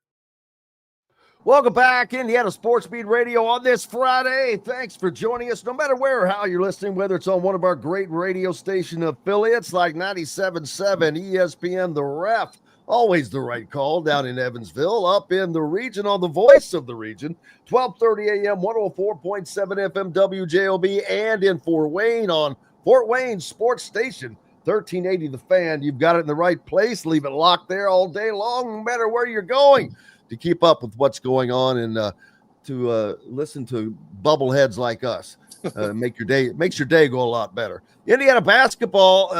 Welcome back, Indiana Sports Beat Radio on this Friday. Thanks for joining us, no matter where or how you're listening, whether it's on one of our great radio station affiliates like 97.7 ESPN, The Ref, always the right call down in Evansville, up in the region on the voice of the region, 1230 AM, 104.7 FM WJOB, and in Fort Wayne on Fort Wayne Sports Station, 1380 The Fan. You've got it in the right place. Leave it locked there all day long, no matter where you're going, to keep up with what's going on and to listen to bubbleheads like us. Makes your day go a lot better. Indiana basketball,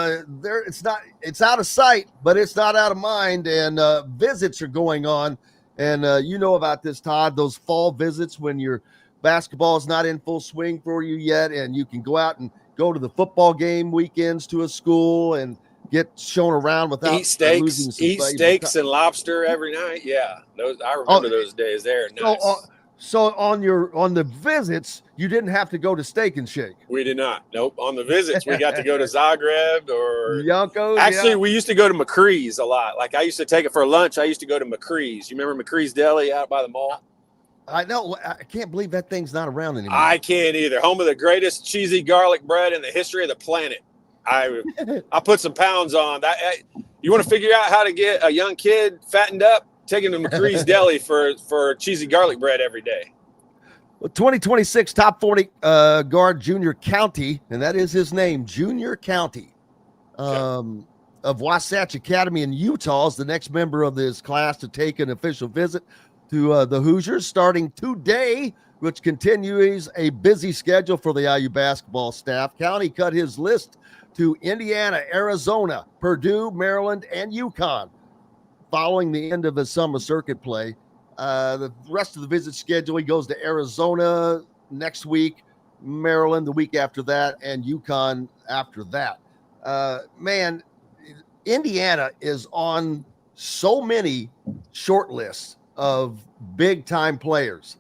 it's out of sight, but it's not out of mind, and visits are going on. And you know about this, Todd, those fall visits when your basketball is not in full swing for you yet, and you can go out and go to the football game weekends to a school and get shown around without eat steaks and lobster every night. Yeah, I remember those days. They're nice. So on the visits, you didn't have to go to Steak and Shake. We did not. Nope. On the visits, we got to go to Zagreb or Yonkos. Actually, we used to go to McCree's a lot. Like, I used to take it for lunch. I used to go to McCree's. You remember McCree's Deli out by the mall? I know. I can't believe that thing's not around anymore. I can't either. Home of the greatest cheesy garlic bread in the history of the planet. I put some pounds on that. You want to figure out how to get a young kid fattened up? Take him to McCree's Deli for cheesy garlic bread every day. Well, 2026 top 40 guard Junior County, and that is his name, Junior County, of Wasatch Academy in Utah, is the next member of this class to take an official visit to the Hoosiers starting today, which continues a busy schedule for the IU basketball staff. County cut his list to Indiana, Arizona, Purdue, Maryland, and UConn following the end of the summer circuit play. The rest of the visit schedule, he goes to Arizona next week, Maryland the week after that, and UConn after that. Man, Indiana is on so many short lists of big-time players.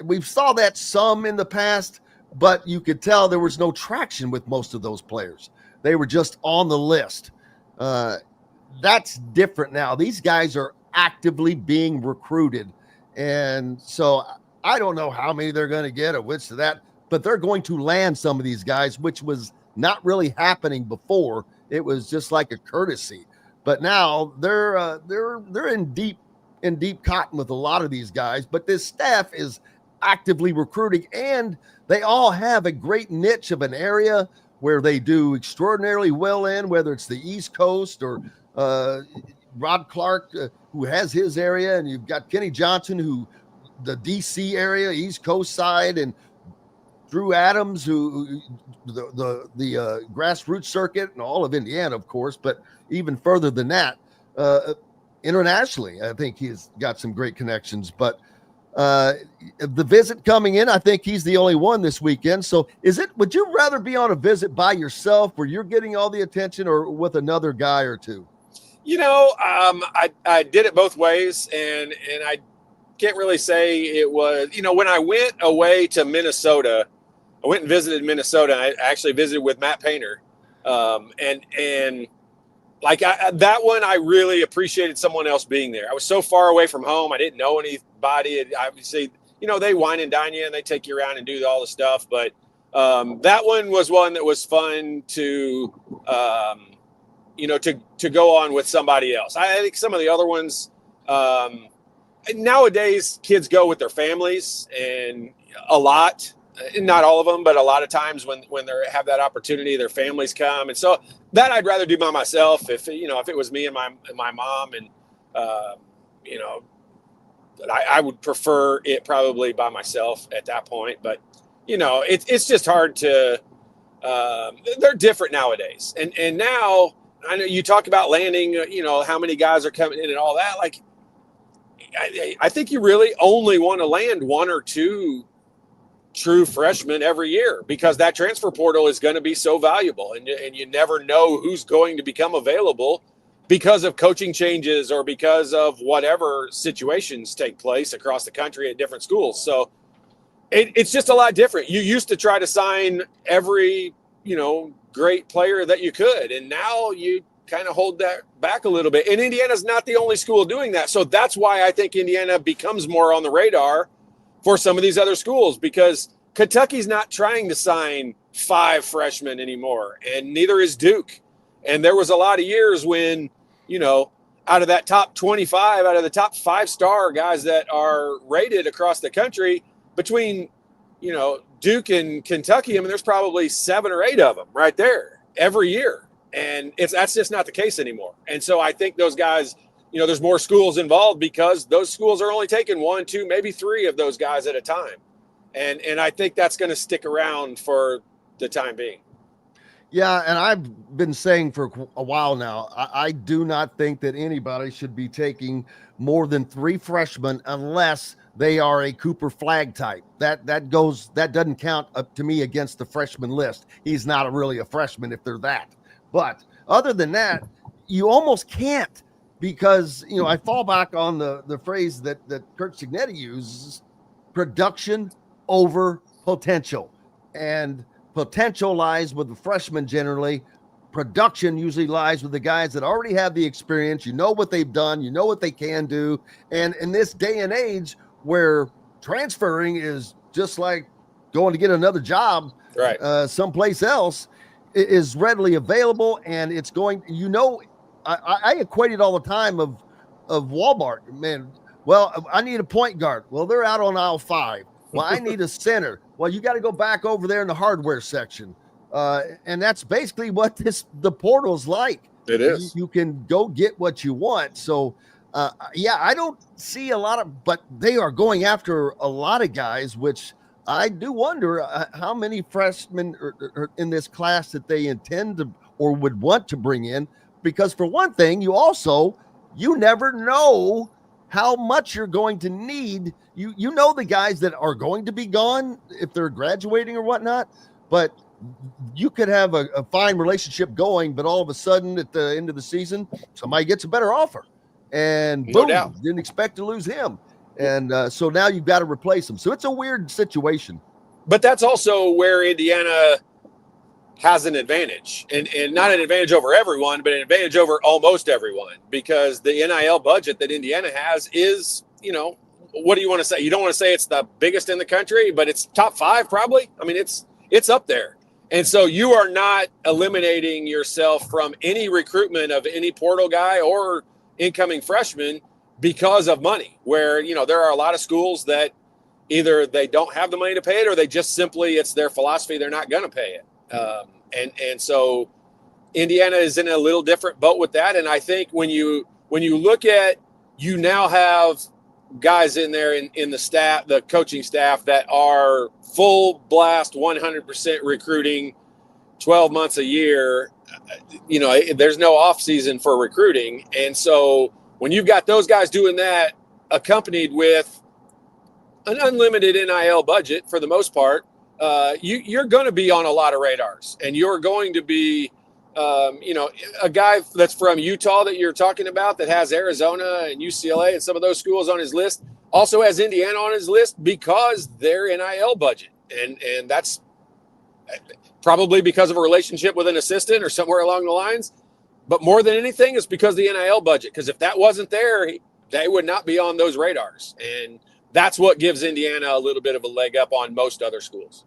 We saw that some in the past, but you could tell there was no traction with most of those players. They were just on the list. That's different now. These guys are actively being recruited. And so I don't know how many they're going to get or which to that, but they're going to land some of these guys, which was not really happening before. It was just like a courtesy. But now they're in deep cotton with a lot of these guys, but this staff is actively recruiting, and they all have a great niche of an area where they do extraordinarily well in, whether it's the East Coast or Rod Clark, who has his area, and you've got Kenny Johnson, who the DC area, East Coast side, and Drew Adams, who the grassroots circuit and all of Indiana, of course, but even further than that, internationally, I think he's got some great connections. But the visit coming in, I think he's the only one this weekend. So would you rather be on a visit by yourself where you're getting all the attention, or with another guy or two? I did it both ways, and I can't really say it was, when I went away to Minnesota, I went and visited Minnesota. I actually visited with Matt Painter. And like that one, I really appreciated someone else being there. I was so far away from home. I didn't know anybody. Obviously, they wine and dine you and they take you around and do all the stuff. But that one was one that was fun to go on with somebody else. I think some of the other ones, nowadays kids go with their families, and a lot, not all of them, but a lot of times when they have that opportunity, their families come. And so that I'd rather do by myself. If it was me and my mom, and but I would prefer it probably by myself at that point. But it's just hard to, they're different nowadays. And now I know you talk about landing, how many guys are coming in and all that. Like, I think you really only want to land one or two true freshmen every year, because that transfer portal is going to be so valuable, and you never know who's going to become available because of coaching changes or because of whatever situations take place across the country at different schools. So it's just a lot different. You used to try to sign every, great player that you could, and now you kind of hold that back a little bit. And Indiana's not the only school doing that. So that's why I think Indiana becomes more on the radar for some of these other schools, because Kentucky's not trying to sign 5 freshmen anymore, and neither is Duke. And there was a lot of years when, out of that top 25, out of the top 5-star guys that are rated across the country, between, Duke and Kentucky, there's probably 7 or 8 of them right there every year. And that's just not the case anymore. And so I think those guys, there's more schools involved, because those schools are only taking 1, 2, maybe 3 of those guys at a time. And I think that's going to stick around for the time being. Yeah, and I've been saying for a while now, I do not think that anybody should be taking more than 3 freshmen unless they are a Cooper Flag type. That doesn't count up to me against the freshman list. He's not really a freshman if they're that. But other than that, you almost can't, because, I fall back on the phrase that Kurt Cignetti uses, production over potential. And potential lies with the freshmen generally. Production usually lies with the guys that already have the experience. You know what they've done. You know what they can do. And in this day and age where transferring is just like going to get another job someplace else, it is readily available, and it's going, I equate it all the time of Walmart. Man, well, I need a point guard. Well, they're out on aisle 5. Well, I need a center. Well, you got to go back over there in the hardware section. And that's basically what the portal's like. It is. You can go get what you want. So, I don't see a lot of, but they are going after a lot of guys, which I do wonder how many freshmen are in this class that they intend to or would want to bring in. Because for one thing, you never know how much you're going to need. You know the guys that are going to be gone if they're graduating or whatnot, but you could have a fine relationship going, but all of a sudden at the end of the season, somebody gets a better offer, and boom, didn't expect to lose him. And so now you've got to replace him. So it's a weird situation. But that's also where Indiana has an advantage, and not an advantage over everyone, but an advantage over almost everyone, because the NIL budget that Indiana has is, what do you want to say? You don't want to say it's the biggest in the country, but it's top 5 probably. It's up there. And so you are not eliminating yourself from any recruitment of any portal guy or incoming freshman because of money, where, there are a lot of schools that either they don't have the money to pay it, or they just simply, it's their philosophy, they're not going to pay it. And so Indiana is in a little different boat with that. And I think when you look at, you now have guys in there in the staff, the coaching staff, that are full blast 100% recruiting 12 months a year. You know, there's no off season for recruiting. And so when you've got those guys doing that, accompanied with an unlimited NIL budget for the most part, you're going to be on a lot of radars, and you're going to be, you know, a guy that's from Utah that you're talking about that has Arizona and UCLA and some of those schools on his list, also has Indiana on his list because their NIL budget. And that's probably because of a relationship with an assistant or somewhere along the lines. But more than anything, it's because of the NIL budget. Because if that wasn't there, they would not be on those radars. And that's what gives Indiana a little bit of a leg up on most other schools.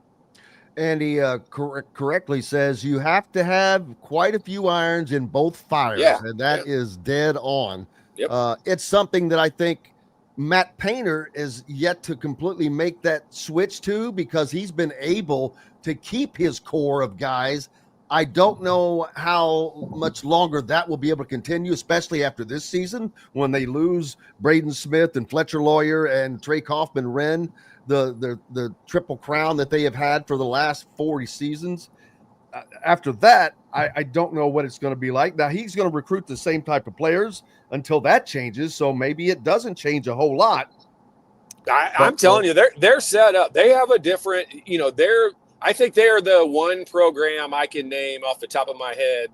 And he correctly says you have to have quite a few irons in both fires. Yeah, and that is dead on. Yep. It's something that I think Matt Painter is yet to completely make that switch to, because he's been able to keep his core of guys. I don't know how much longer that will be able to continue, especially after this season when they lose Braden Smith and Fletcher Lawyer and Trey Kaufman-Wren, the triple crown that they have had for the last 40 seasons. After that, I don't know what it's going to be like. Now, he's going to recruit the same type of players until that changes, so maybe it doesn't change a whole lot. I'm telling you, they're set up. They have a different, you know, I think they're the one program I can name off the top of my head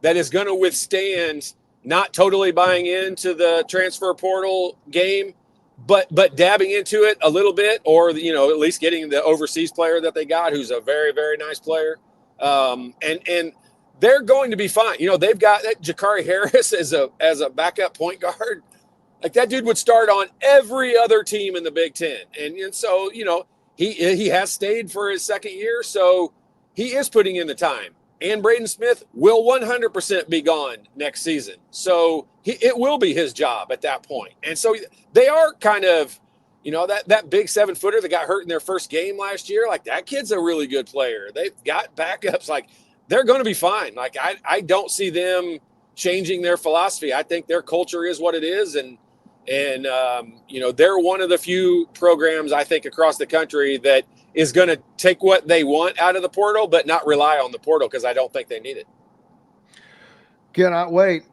that is going to withstand not totally buying into the transfer portal game, but dabbing into it a little bit, or, you know, at least getting the overseas player that they got, who's a very, very nice player. And they're going to be fine. You know, they've got that Jakari Harris as a backup point guard. Like, that dude would start on every other team in the Big Ten. And so, you know, he has stayed for his second year, so he is putting in the time. And Braden Smith will 100% be gone next season. So it will be his job at that point. And so they are kind of, you know, that big 7-footer that got hurt in their first game last year, like, that kid's a really good player. They've got backups. Like, they're going to be fine. Like, I don't see them changing their philosophy. I think their culture is what it is. And you know, they're one of the few programs, I think, across the country that is going to take what they want out of the portal, but not rely on the portal, because I don't think they need it. Cannot wait.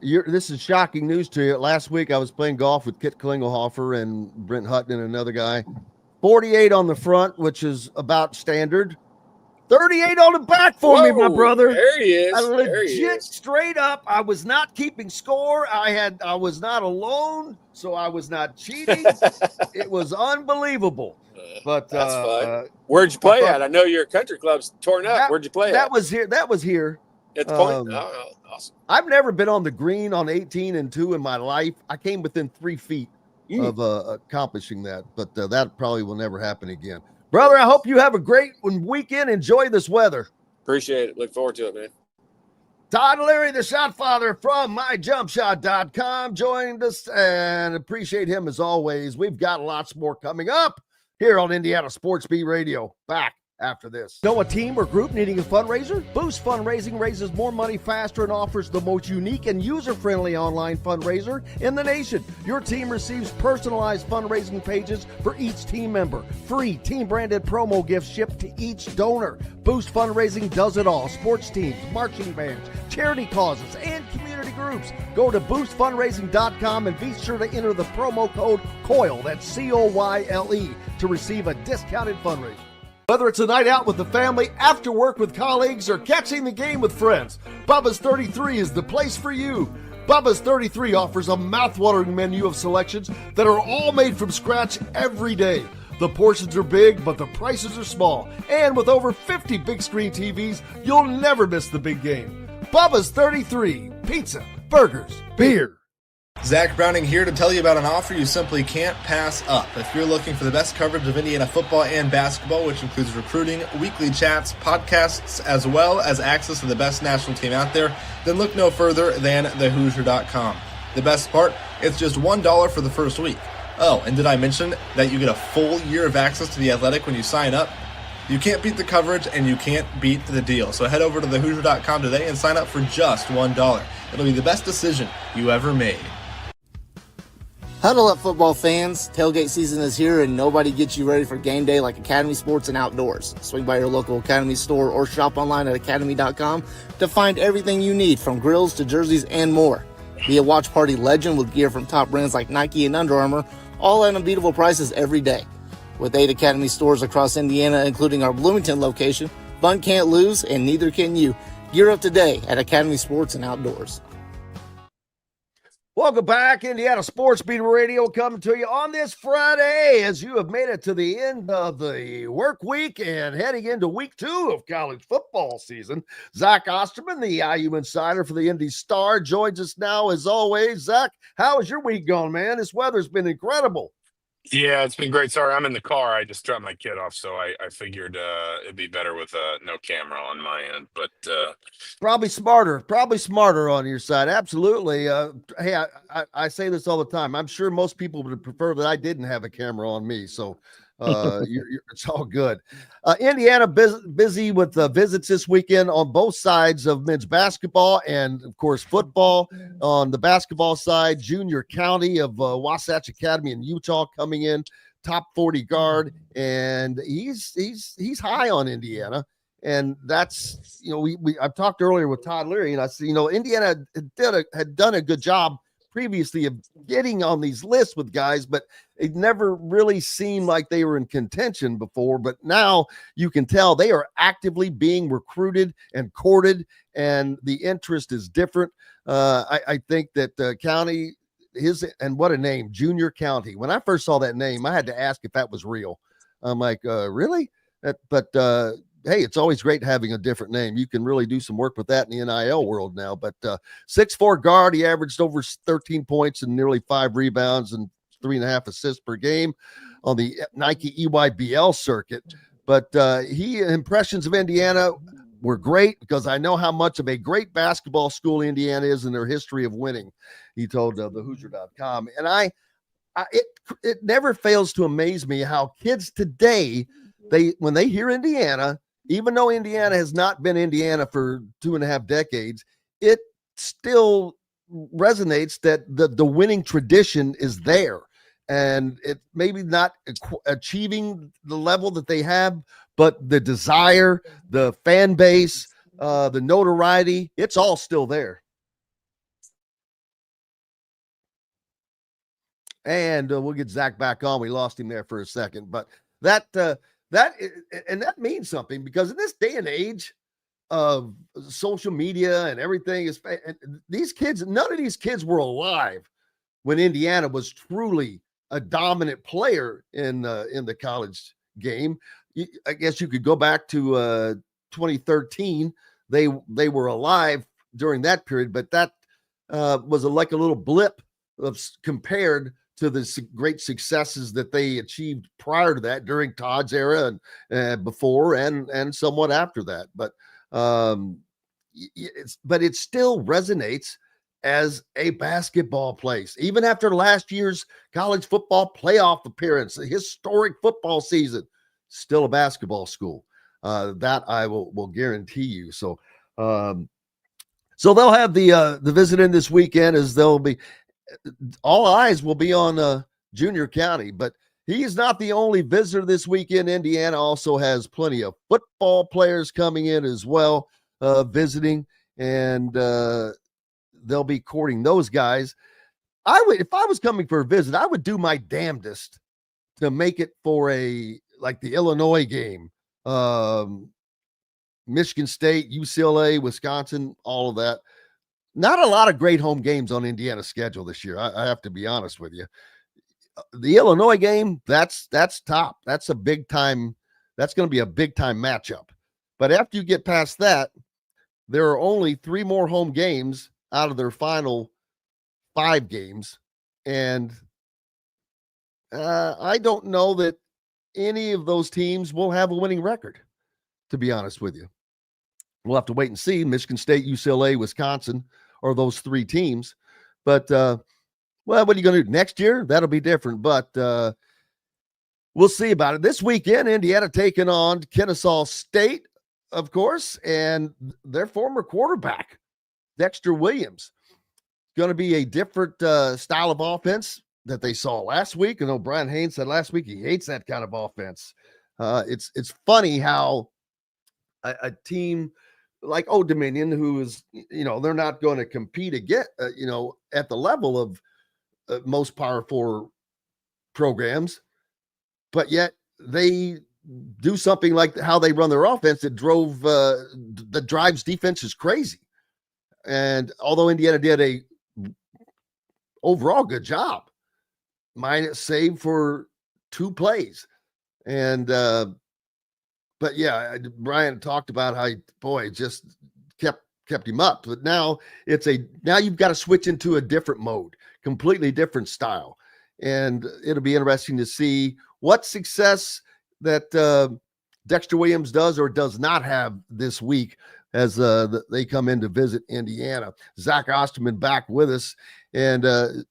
This is shocking news to you. Last week I was playing golf with Kit Klingelhofer and Brent Hutton and another guy. 48 on the front, which is about standard. 38 on the back for me, my brother. There he is. Legit, straight up. I was not keeping score. I was not alone, so I was not cheating. It was unbelievable. But that's fun. Where'd you play at? I know your country club's torn up. Where'd you play at? That was here. At the point? Awesome. I've never been on the green on 18 and 2 in my life. I came within 3 feet of accomplishing that, but that probably will never happen again. Brother, I hope you have a great weekend. Enjoy this weather. Appreciate it. Look forward to it, man. Todd Liry, the shot father from myjumpshot.com, joined us, and appreciate him as always. We've got lots more coming up here on Indiana Sports Beat Radio. Back after this. Know a team or group needing a fundraiser? Boost Fundraising raises more money faster and offers the most unique and user-friendly online fundraiser in the nation. Your team receives personalized fundraising pages for each team member. Free team-branded promo gifts shipped to each donor. Boost Fundraising does it all. Sports teams, marching bands, charity causes, and community groups. Go to boostfundraising.com and be sure to enter the promo code COYLE, that's COYLE, to receive a discounted fundraiser. Whether it's a night out with the family, after work with colleagues, or catching the game with friends, Bubba's 33 is the place for you. Bubba's 33 offers a mouthwatering menu of selections that are all made from scratch every day. The portions are big, but the prices are small. And with over 50 big screen TVs, you'll never miss the big game. Bubba's 33, pizza, burgers, beer. Zach Browning here to tell you about an offer you simply can't pass up. If you're looking for the best coverage of Indiana football and basketball, which includes recruiting, weekly chats, podcasts, as well as access to the best national team out there, then look no further than thehoosier.com. The best part, it's just $1 for the first week. Oh, and did I mention that you get a full year of access to The Athletic when you sign up? You can't beat the coverage and you can't beat the deal. So head over to thehoosier.com today and sign up for just $1. It'll be the best decision you ever made. Huddle up, football fans. Tailgate season is here, and nobody gets you ready for game day like Academy Sports and Outdoors. Swing by your local Academy store or shop online at academy.com to find everything you need, from grills to jerseys and more. Be a watch party legend with gear from top brands like Nike and Under Armour, all at unbeatable prices every day. With 8 Academy stores across Indiana, including our Bloomington location, fun can't lose, and neither can you. Gear up today at Academy Sports and Outdoors. Welcome back, Indiana Sports Beat Radio, coming to you on this Friday as you have made it to the end of the work week and heading into week 2 of college football season. Zach Ostman, the IU insider for the Indy Star, joins us now as always. Zach, how has your week gone, man? This weather's been incredible. Yeah, it's been great. Sorry, I'm in the car. I just dropped my kid off, so I figured it'd be better with no camera on my end. But probably smarter on your side. Absolutely. Hey, I say this all the time. I'm sure most people would prefer that I didn't have a camera on me. So it's all good. Indiana busy with visits this weekend on both sides of men's basketball and, of course, football. On the basketball side, Junior County of Wasatch Academy in Utah coming in, top 40 guard, and he's high on Indiana. And that's, I've talked earlier with Todd Liry, and I said, Indiana had done a good job previously of getting on these lists with guys, but it never really seemed like they were in contention before. But now you can tell they are actively being recruited and courted, and the interest is different. I think that County, and what a name, Junior County. When I first saw that name, I had to ask if that was real. I'm like, really? Hey, it's always great having a different name. You can really do some work with that in the NIL world now. But 6'4" guard, he averaged over 13 points and nearly 5 rebounds and 3.5 assists per game on the Nike EYBL circuit. But impressions of Indiana were great because I know how much of a great basketball school Indiana is in their history of winning, he told the Hoosier.com. And it never fails to amaze me how kids today, when they hear Indiana, even though Indiana has not been Indiana for 2.5 decades, it still resonates that the winning tradition is there. And it maybe not achieving the level that they have, but the desire, the fan base, the notoriety, it's all still there. And we'll get Zach back on. We lost him there for a second, but that means something, because in this day and age of social media and everything, these kids, none of these kids were alive when Indiana was truly a dominant player in the college game. I guess you could go back to 2013. They were alive during that period, but that was like a little blip compared to the great successes that they achieved prior to that, during Todd's era and before and somewhat after that. But it still resonates as a basketball place, even after last year's college football playoff appearance, a historic football season. Still a basketball school. That I will guarantee you. So they'll have the visit in this weekend, as they'll be. All eyes will be on Junior County, but he's not the only visitor this weekend. Indiana also has plenty of football players coming in as well, visiting, and they'll be courting those guys. If I was coming for a visit, I would do my damnedest to make it for like the Illinois game, Michigan State, UCLA, Wisconsin, all of that. Not a lot of great home games on Indiana's schedule this year. I have to be honest with you. The Illinois game, that's top. That's a big time. That's going to be a big time matchup. But after you get past that, there are only 3 more home games out of their final 5 games. And I don't know that any of those teams will have a winning record, to be honest with you. We'll have to wait and see. Michigan State, UCLA, Wisconsin are those 3 teams. But, well, what are you going to do next year? That'll be different. But we'll see about it. This weekend, Indiana taking on Kennesaw State, of course, and their former quarterback, Dexter Williams. Going to be a different style of offense that they saw last week. I know Brian Haynes said last week he hates that kind of offense. It's funny how a team like Old Dominion, who is, they're not going to compete again, at the level of most Power 4 programs, but yet they do something like how they run their offense that drives defenses crazy. And although Indiana did a overall good job, save for 2 plays. And but yeah, Brian talked about how just kept him up. But now you've got to switch into a different mode, completely different style. And it'll be interesting to see what success that Dexter Williams does or does not have this week as they come in to visit Indiana. Zach Ostman back with us. And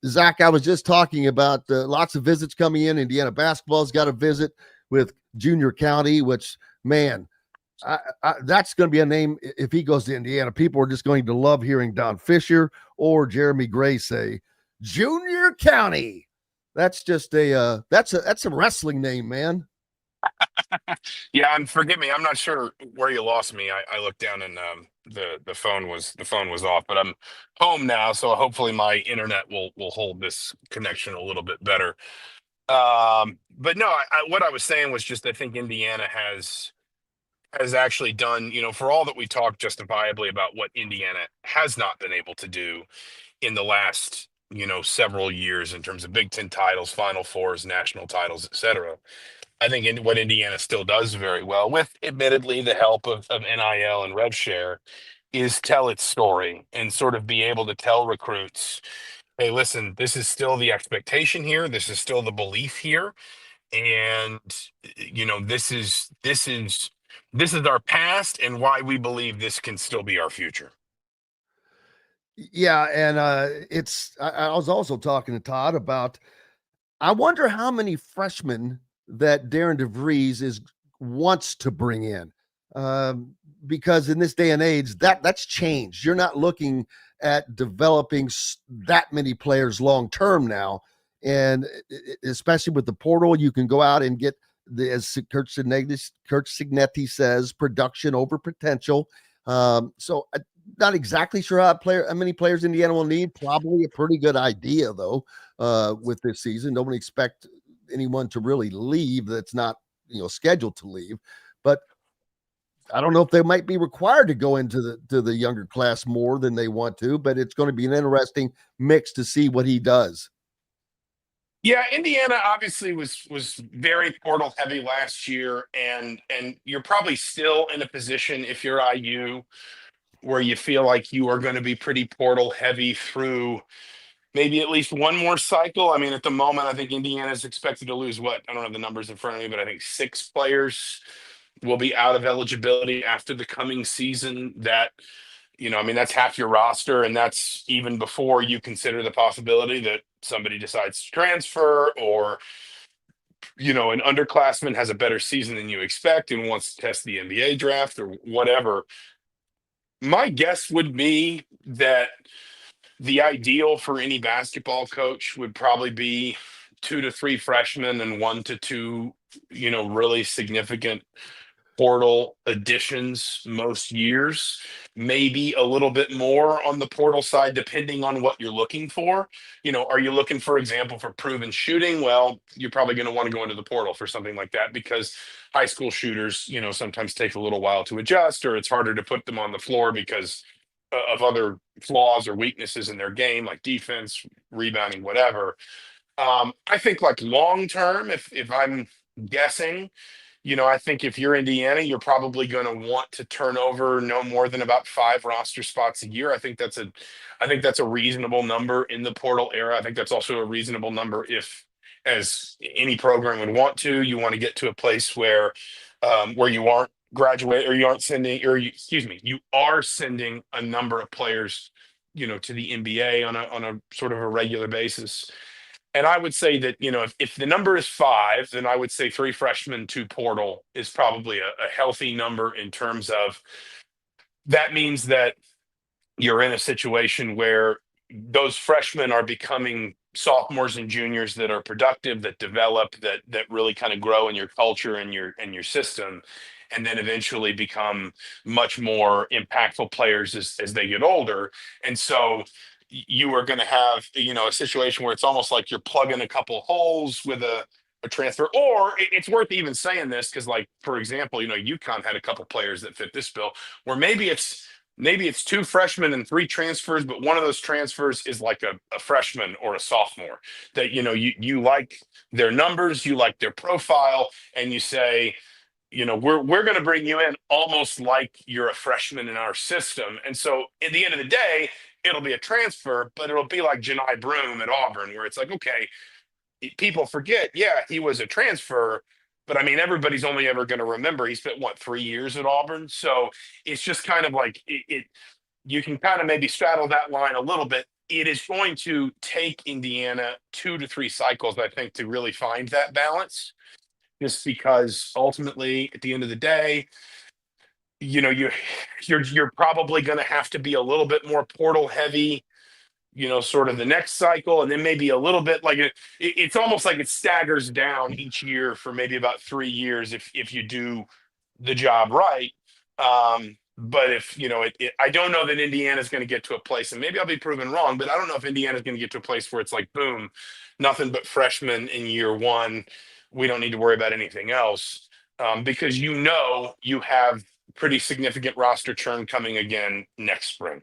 Zach, I was just talking about lots of visits coming in. Indiana basketball's got a visit with Junior County, which, man, that's going to be a name. If he goes to Indiana, people are just going to love hearing Don Fisher or Jeremy Gray say Junior County. That's just that's a wrestling name, man. Yeah, and forgive me, I'm not sure where you lost me. I looked down and the phone was off, but I'm home now, so hopefully my internet will hold this connection a little bit better. But no, what I was saying was just I think Indiana has actually done, for all that we talk justifiably about what Indiana has not been able to do in the last, several years in terms of Big Ten titles, Final Fours, national titles, etc. I think what Indiana still does very well, with admittedly the help of NIL and rev share, is tell its story and sort of be able to tell recruits, hey, listen, this is still the expectation here. This is still the belief here. And, this is our past and why we believe this can still be our future. Yeah. And I was also talking to Todd about, I wonder how many freshmen that Darren DeVries wants to bring in, because in this day and age, that's changed. You're not looking at developing that many players long term now, and especially with the portal, you can go out and get as Kurt Signetti says, production over potential. So I'm not exactly sure how many players Indiana will need. Probably a pretty good idea though. With this season, don't expect anyone to really leave that's not scheduled to leave, but I don't know if they might be required to go into the younger class more than they want to, but it's going to be an interesting mix to see what he does. Yeah, Indiana obviously was very portal heavy last year, and you're probably still in a position, if you're IU, where you feel like you are going to be pretty portal heavy through maybe at least one more cycle. I mean, at the moment, I think Indiana is expected to lose I don't have the numbers in front of me, but I think 6 players will be out of eligibility after the coming season. That, that's half your roster, and that's even before you consider the possibility that somebody decides to transfer, or, an underclassman has a better season than you expect and wants to test the NBA draft or whatever. My guess would be that the ideal for any basketball coach would probably be 2 to 3 freshmen and 1 to 2, really significant portal additions most years, maybe a little bit more on the portal side, depending on what you're looking for. Are you looking, for example, for proven shooting? Well, you're probably going to want to go into the portal for something like that, because high school shooters, sometimes take a little while to adjust, or it's harder to put them on the floor because of other flaws or weaknesses in their game, like defense, rebounding, whatever. I think like long term, if I'm guessing, I think if you're Indiana, you're probably going to want to turn over no more than about 5 roster spots a year. I think that's a reasonable number in the portal era. I think that's also a reasonable number if, as any program would want to, you want to get to a place where you aren't graduate, or you aren't sending, you are sending a number of players, to the NBA on a sort of a regular basis. And I would say that, if the number is 5, then I would say 3 freshmen, 2 portal is probably a healthy number, in terms of that means that you're in a situation where those freshmen are becoming sophomores and juniors that are productive, that develop, that really kind of grow in your culture and your system, and then eventually become much more impactful players as they get older. And so you are going to have, a situation where it's almost like you're plugging a couple holes with a transfer. Or it's worth even saying this because, like, for example, UConn had a couple players that fit this bill, where maybe it's two freshmen and three transfers, but one of those transfers is like a freshman or a sophomore that, you like their numbers, you like their profile, and you say, we're going to bring you in almost like you're a freshman in our system. And so at the end of the day, it'll be a transfer, but it'll be like Janai Broom at Auburn, where it's like, okay, people forget, yeah, he was a transfer, but I mean, everybody's only ever going to remember he spent 3 years at Auburn. So it's just kind of like you can kind of maybe straddle that line a little bit. It is going to take Indiana 2 to 3 cycles, I think, to really find that balance, just because ultimately at the end of the day, you're probably going to have to be a little bit more portal heavy, sort of the next cycle, and then maybe a little bit like it's almost like it staggers down each year for maybe about 3 years if you do the job right. But if I don't know that Indiana's going to get to a place, and maybe I'll be proven wrong, but I don't know if Indiana's going to get to a place where it's like, boom, nothing but freshmen in year one. We don't need to worry about anything else, because you have pretty significant roster churn coming again next spring.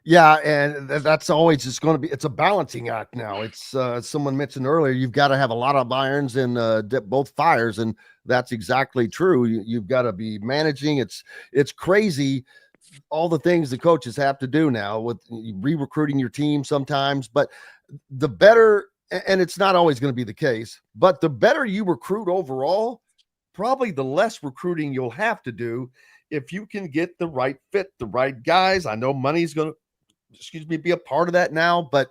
Yeah, and that's always just going to be, it's a balancing act now. It's someone mentioned earlier, you've got to have a lot of irons in both fires, and that's exactly true. You've got to be managing. It's crazy, all the things the coaches have to do now with re-recruiting your team sometimes, but the better, and it's not always going to be the case, but the better you recruit overall, probably the less recruiting you'll have to do if you can get the right fit, the right guys. I know money's going to, be a part of that now, but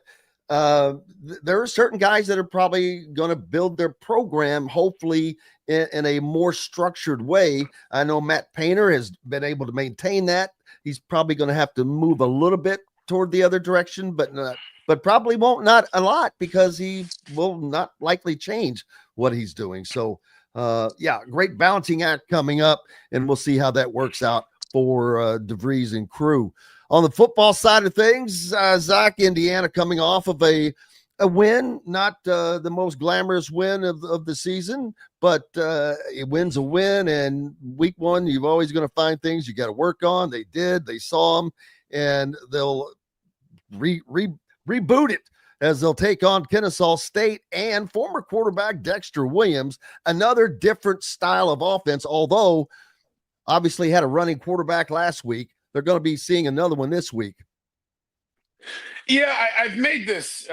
there are certain guys that are probably going to build their program, hopefully in a more structured way. I know Matt Painter has been able to maintain that. He's probably going to have to move a little bit toward the other direction, but probably not a lot, because he will not likely change what he's doing. So great balancing act coming up, and we'll see how that works out for DeVries and crew. On the football side of things, Zach, Indiana coming off of a win, not the most glamorous win of the season, but it wins a win. And week one, you've always going to find things you got to work on. They did. They saw them, and they'll reboot it as they'll take on Kennesaw State and former quarterback Dexter Williams. Another different style of offense, although obviously had a running quarterback last week. They're going to be seeing another one this week. Yeah, I've made this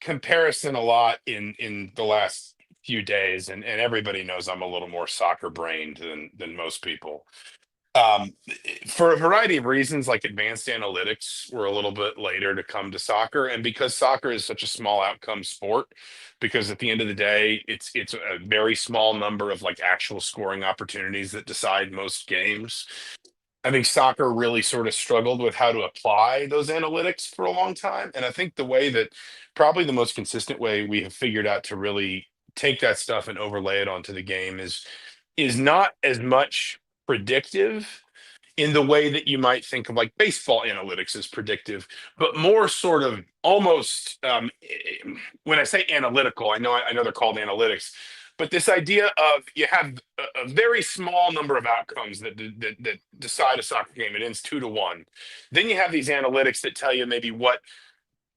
comparison a lot in the last few days, and everybody knows I'm a little more soccer brained than most people. For a variety of reasons, like advanced analytics were a little bit later to come to soccer. And because soccer is such a small outcome sport, because at the end of the day, it's a very small number of like actual scoring opportunities that decide most games. I think soccer really sort of struggled with how to apply those analytics for a long time. And I think probably the most consistent way we have figured out to really take that stuff and overlay it onto the game is not as much predictive in the way that you might think of like baseball analytics as predictive, but more sort of almost when I say analytical, I know they're called analytics, but this idea of you have a very small number of outcomes that decide a soccer game. It ends 2-1. Then you have these analytics that tell you maybe what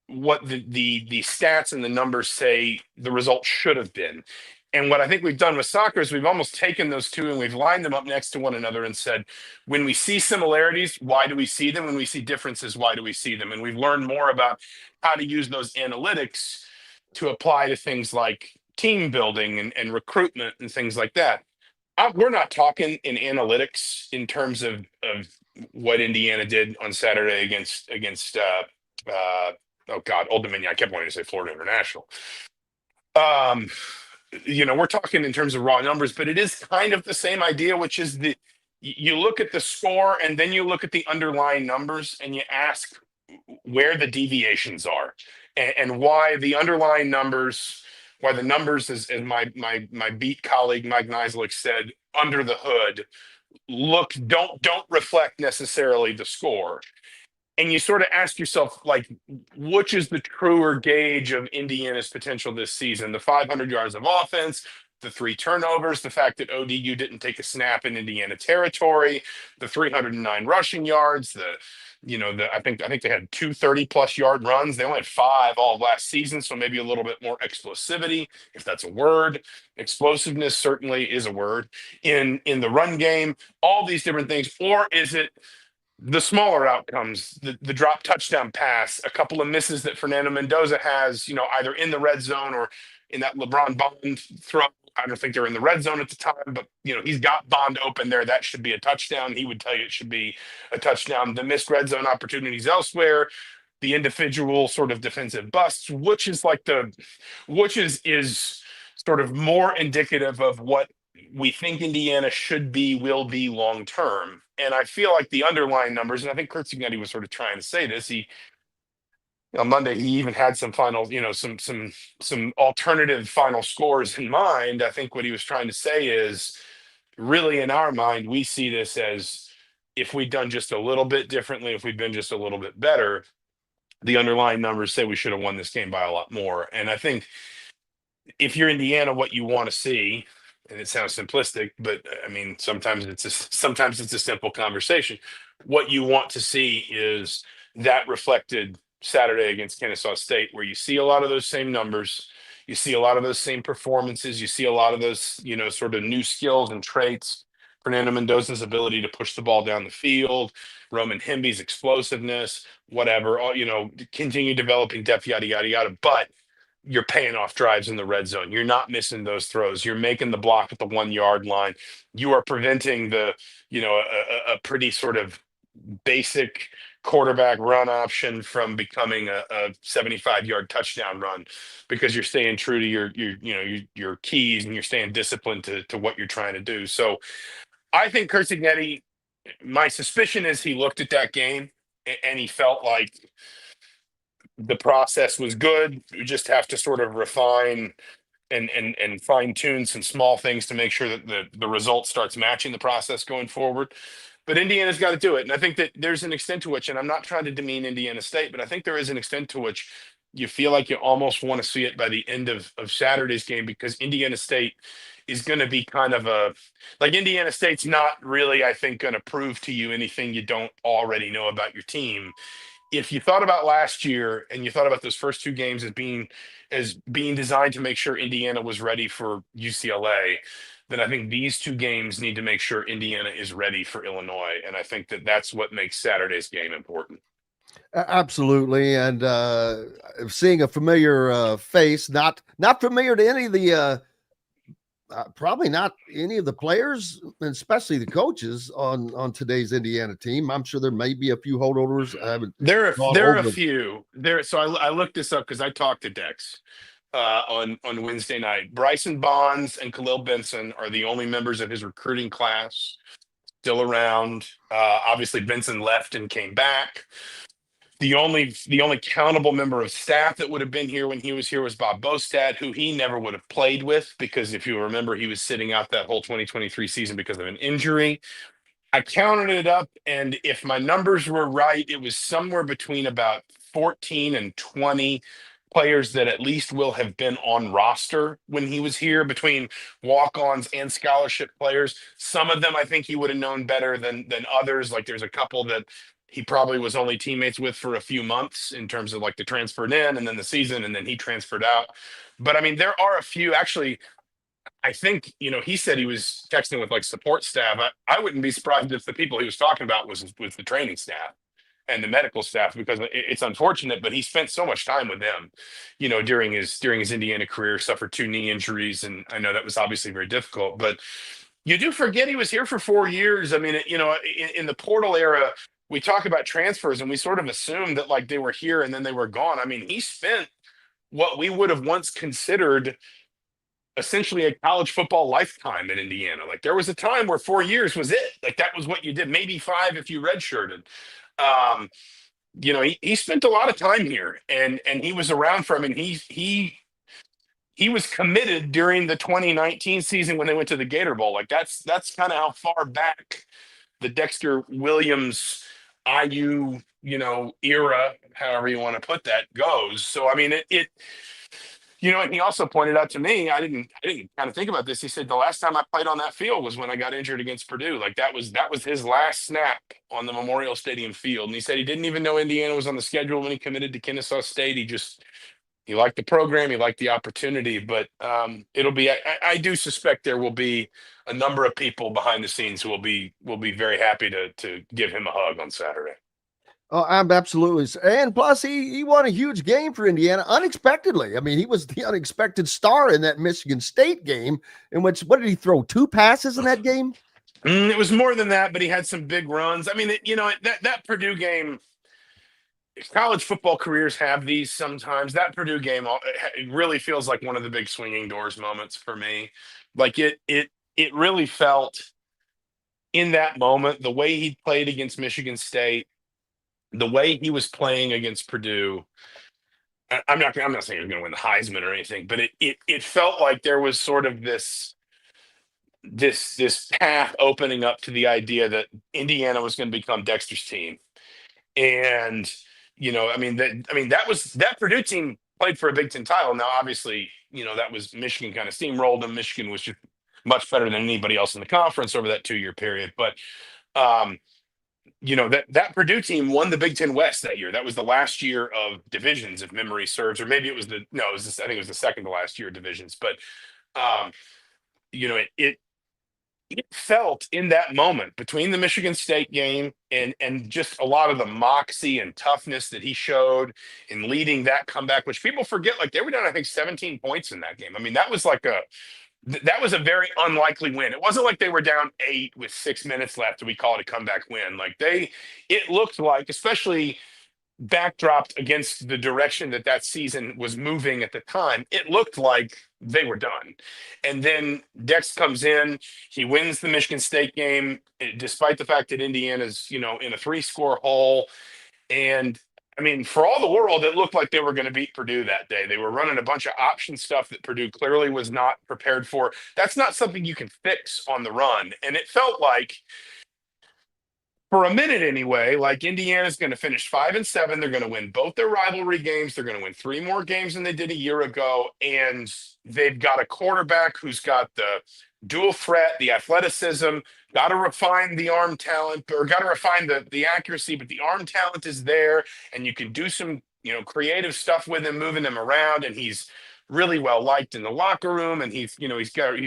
the stats and the numbers say the result should have been. And what I think we've done with soccer is we've almost taken those two and we've lined them up next to one another and said, when we see similarities, why do we see them? When we see differences, why do we see them? And we've learned more about how to use those analytics to apply to things like team building and recruitment and things like that. We're not talking in analytics in terms of what Indiana did on Saturday against Old Dominion. I kept wanting to say Florida International. We're talking in terms of raw numbers, but it is kind of the same idea, which is you look at the score and then you look at the underlying numbers and you ask, where the deviations are and why the underlying numbers, why the numbers, as my beat colleague Mike Nislik said, under the hood don't reflect necessarily the score. And you sort of ask yourself, like, which is the truer gauge of Indiana's potential this season? The 500 yards of offense, the 3 turnovers, the fact that ODU didn't take a snap in Indiana territory, the 309 rushing yards, I think they had 230-plus yard runs. They only had 5 all of last season, so maybe a little bit more explosivity, if that's a word. Explosiveness certainly is a word in the run game. All these different things, or is it the smaller outcomes, the drop touchdown pass, a couple of misses that Fernando Mendoza has, either in the red zone or in that LeBron Bond throw. I don't think they're in the red zone at the time, but he's got Bond open there. That should be a touchdown. He would tell you it should be a touchdown. The missed red zone opportunities elsewhere, the individual sort of defensive busts, which is sort of more indicative of what we think Indiana should be, will be long term. And I feel like the underlying numbers, and I think Kurt Cignetti was sort of trying to say this. On Monday, he even had some final, some alternative final scores in mind. I think what he was trying to say is, really in our mind, we see this as, if we'd done just a little bit differently, if we'd been just a little bit better, the underlying numbers say we should have won this game by a lot more. And I think if you're Indiana, what you want to see, and it sounds simplistic, but I mean, sometimes it's a simple conversation. What you want to see is that reflected Saturday against Kennesaw State, where you see a lot of those same numbers, you see a lot of those same performances, you see a lot of those, sort of new skills and traits. Fernando Mendoza's ability to push the ball down the field, Roman Hemby's explosiveness, whatever, continue developing depth, yada, yada, yada. But you're paying off drives in the red zone. You're not missing those throws. You're making the block at the 1 yard line. You are preventing a pretty sort of basic quarterback run option from becoming a 75-yard touchdown run, because you're staying true to your keys, and you're staying disciplined to what you're trying to do. So I think Kurt Cignetti, my suspicion is he looked at that game and he felt like the process was good. We just have to sort of refine and fine tune some small things to make sure that the result starts matching the process going forward. But Indiana's got to do it. And I think that there's an extent to which, and I'm not trying to demean Indiana State, but I think there is an extent to which you feel like you almost want to see it by the end of Saturday's game, because Indiana State is going to be kind of Indiana State's not really, I think, going to prove to you anything you don't already know about your team. If you thought about last year and you thought about those first 2 games as being designed to make sure Indiana was ready for UCLA, then I think these 2 games need to make sure Indiana is ready for Illinois. And I think that that's what makes Saturday's game important. Absolutely. And seeing a familiar face, not familiar to any of the probably not any of the players, and especially the coaches on today's Indiana team. I'm sure there may be a few holdovers. There are a few there. So I looked this up because I talked to Dex on Wednesday night. Bryson Bonds and Khalil Benson are the only members of his recruiting class still around. Obviously, Benson left and came back. The only countable member of staff that would have been here when he was here was Bob Bostad, who he never would have played with, because if you remember, he was sitting out that whole 2023 season because of an injury. I counted it up, and if my numbers were right, it was somewhere between about 14 and 20 players that at least will have been on roster when he was here, between walk-ons and scholarship players. Some of them I think he would have known better than others. Like, there's a couple that he probably was only teammates with for a few months, in terms of like the transferred in and then the season, and then he transferred out. But I mean, there are a few. Actually, I think, he said he was texting with like support staff. I wouldn't be surprised if the people he was talking about was the training staff and the medical staff, because it's unfortunate, but he spent so much time with them, during his Indiana career, suffered 2 knee injuries. And I know that was obviously very difficult, but you do forget he was here for 4 years. I mean, in the portal era, we talk about transfers and we sort of assume that like they were here and then they were gone. I mean, he spent what we would have once considered essentially a college football lifetime in Indiana. Like, there was a time where 4 years was it. Like, that was what you did, maybe 5 if you redshirted. he spent a lot of time here, and he was around for him, and he was committed during the 2019 season when they went to the Gator Bowl. Like that's kind of how far back the Dexter Williams IU, era, however you want to put that, goes. So I mean, and he also pointed out to me, I didn't kind of think about this. He said the last time I played on that field was when I got injured against Purdue. Like that was his last snap on the Memorial Stadium field. And he said he didn't even know Indiana was on the schedule when he committed to Kennesaw State. He liked the program, he liked the opportunity, but it'll be. I do suspect there will be a number of people behind the scenes who will be very happy to give him a hug on Saturday. Oh, I'm absolutely. And plus, he won a huge game for Indiana unexpectedly. I mean, he was the unexpected star in that Michigan State game, in which, what did he throw? 2 passes in that game? It was more than that, but he had some big runs. I mean, that Purdue game, college football careers have these sometimes. That Purdue game, it really feels like one of the big swinging doors moments for me. Like it really felt in that moment, the way he played against Michigan State, the way he was playing against Purdue. I'm not saying he was going to win the Heisman or anything, but it felt like there was sort of this path opening up to the idea that Indiana was going to become Dexter's team. And that Purdue team played for a Big Ten title. Now, obviously, that was Michigan kind of steamrolled them. Michigan was just much better than anybody else in the conference over that 2-year period. But that Purdue team won the Big Ten West that year. That was the last year of divisions, if memory serves, or maybe it was I think it was the second to last year of divisions. But it felt in that moment between the Michigan State game and just a lot of the moxie and toughness that he showed in leading that comeback, which people forget, like they were down, I think, 17 points in that game. I mean, that was a very unlikely win. It wasn't like they were down 8 with 6 minutes left and we call it a comeback win. Like it looked like, especially backdropped against the direction that season was moving at the time, it looked like they were done. And then Dex comes in, he wins the Michigan State game, despite the fact that Indiana's, in a 3-score hole. And I mean, for all the world, it looked like they were going to beat Purdue that day. They were running a bunch of option stuff that Purdue clearly was not prepared for. That's not something you can fix on the run. And it felt like, for a minute anyway, like Indiana's going to finish 5-7. They're going to win both their rivalry games. They're going to win 3 more games than they did a year ago. And they've got a quarterback who's got the dual threat, the athleticism, got to refine the arm talent, or got to refine the accuracy, but the arm talent is there. And you can do some, creative stuff with him, moving him around. And he's really well liked in the locker room. And he's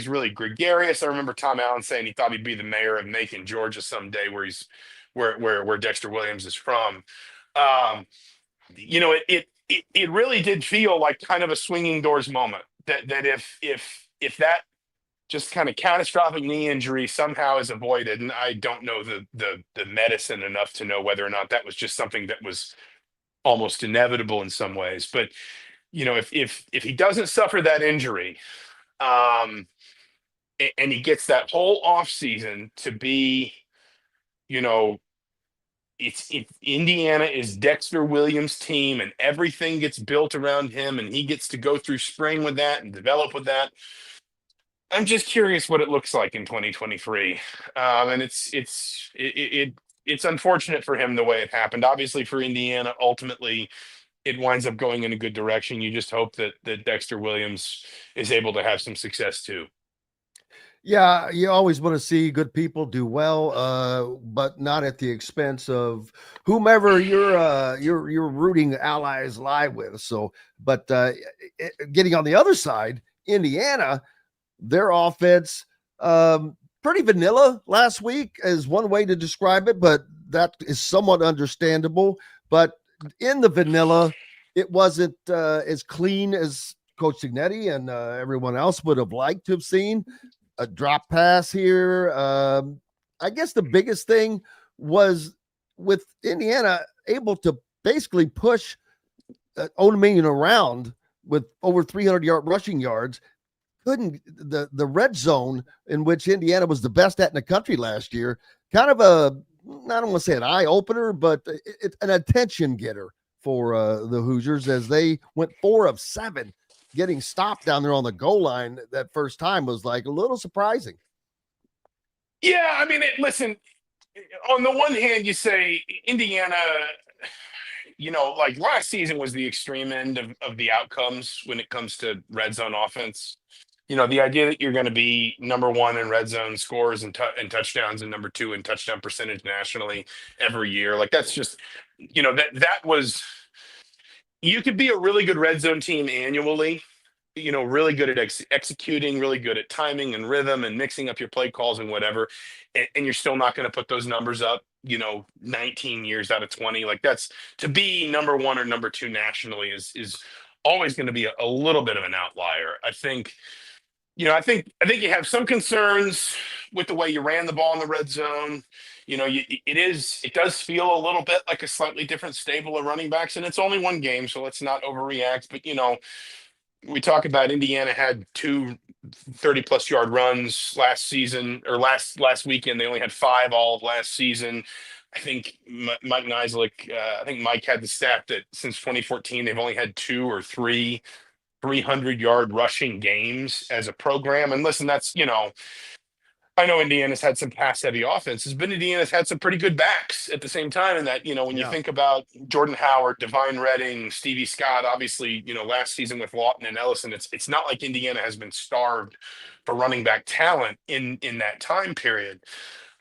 really gregarious. I remember Tom Allen saying he thought he'd be the mayor of Macon, Georgia someday, where Dexter Williams is from. It really did feel like kind of a swinging doors moment that if that just kind of catastrophic knee injury somehow is avoided, and I don't know the medicine enough to know whether or not that was just something that was almost inevitable in some ways. But if he doesn't suffer that injury, and he gets that whole off season to be, Indiana is Dexter Williams' team, and everything gets built around him, and he gets to go through spring with that and develop with that. I'm just curious what it looks like in 2023, and it's unfortunate for him the way it happened. Obviously, for Indiana, ultimately, it winds up going in a good direction. You just hope that Dexter Williams is able to have some success too. Yeah, you always want to see good people do well, but not at the expense of whomever your rooting allies lie with. So, but getting on the other side, Indiana, their offense, pretty vanilla last week is one way to describe it, but that is somewhat understandable. But in the vanilla, it wasn't as clean as Coach Signetti and everyone else would have liked to have seen. A drop pass here. I guess the biggest thing was with Indiana able to basically push Osterman around with over 300 rushing yards. Couldn't the red zone, in which Indiana was the best at in the country last year, kind of I don't want to say an eye opener, but it's an attention getter for the Hoosiers as they went 4 of 7. Getting stopped down there on the goal line that first time was like a little surprising. Yeah, I mean, listen, on the one hand, you say Indiana, like last season was the extreme end of the outcomes when it comes to red zone offense. The idea that you're going to be number 1 in red zone scores and touchdowns and number 2 in touchdown percentage nationally every year. Like that's just, that was, you could be a really good red zone team annually, really good at executing, really good at timing and rhythm and mixing up your play calls and whatever. And you're still not going to put those numbers up, 19 years out of 20. Like that's, to be number 1 or number 2 nationally is always going to be a little bit of an outlier. I think you have some concerns with the way you ran the ball in the red zone. It does feel a little bit like a slightly different stable of running backs, and it's only one game, so let's not overreact. But we talk about Indiana had 2 30-plus yard runs last season, or last weekend. They only had 5 all of last season. I think Mike Nislek, I think Mike had the stat that since 2014, they've only had 2 or 3 300-yard rushing games as a program. And listen, that's, I know Indiana's had some pass-heavy offenses, but Indiana's had some pretty good backs at the same time. And that, when you think about Jordan Howard, Divine Redding, Stevie Scott, obviously, last season with Lawton and Ellison, it's not like Indiana has been starved for running back talent in that time period.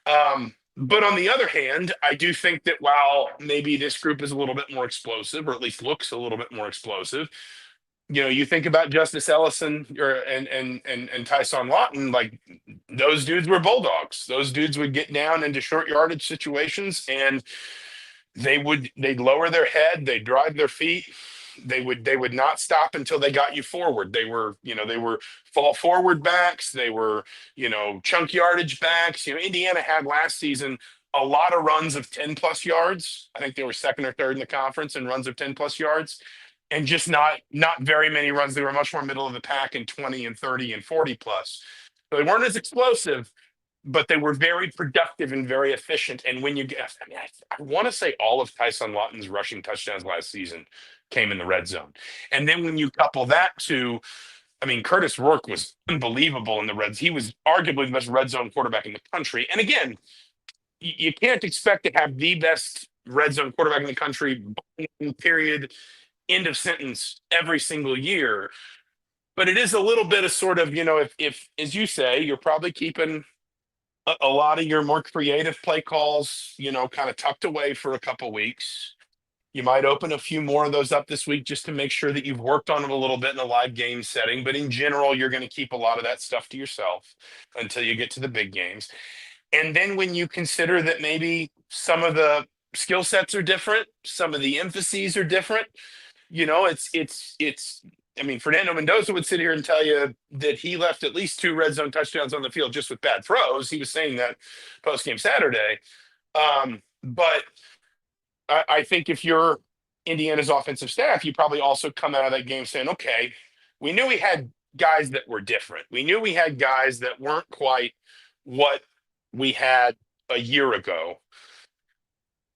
But on the other hand, I do think that while maybe this group is a little bit more explosive, or at least looks a little bit more explosive, you think about Justice Ellison and Tyson Lawton, like those dudes were bulldogs. Those dudes would get down into short yardage situations and they'd lower their head, they'd drive their feet. They would not stop until they got you forward. They were fall forward backs. They were, chunk yardage backs. Indiana had last season a lot of runs of 10+ yards. I think they were 2nd or 3rd in the conference in runs of 10+ yards. And just not very many runs. They were much more middle of the pack in 20 and 30 and 40+. So they weren't as explosive, but they were very productive and very efficient. And when you get, I want to say all of Tyson Lawton's rushing touchdowns last season came in the red zone. And then when you couple that to, Curtis Rourke was unbelievable in the reds. He was arguably the best red zone quarterback in the country. And again, you can't expect to have the best red zone quarterback in the country, period, end of sentence, every single year. But it is a little bit of sort of, if as you say, you're probably keeping a lot of your more creative play calls, kind of tucked away for a couple weeks. You might open a few more of those up this week just to make sure that you've worked on it a little bit in a live game setting. But in general, you're going to keep a lot of that stuff to yourself until you get to the big games. And then when you consider that maybe some of the skill sets are different, some of the emphases are different, Fernando Mendoza would sit here and tell you that he left at least 2 red zone touchdowns on the field just with bad throws. He was saying that post-game Saturday. But I think if you're Indiana's offensive staff, you probably also come out of that game saying, okay, we knew we had guys that were different. We knew we had guys that weren't quite what we had a year ago.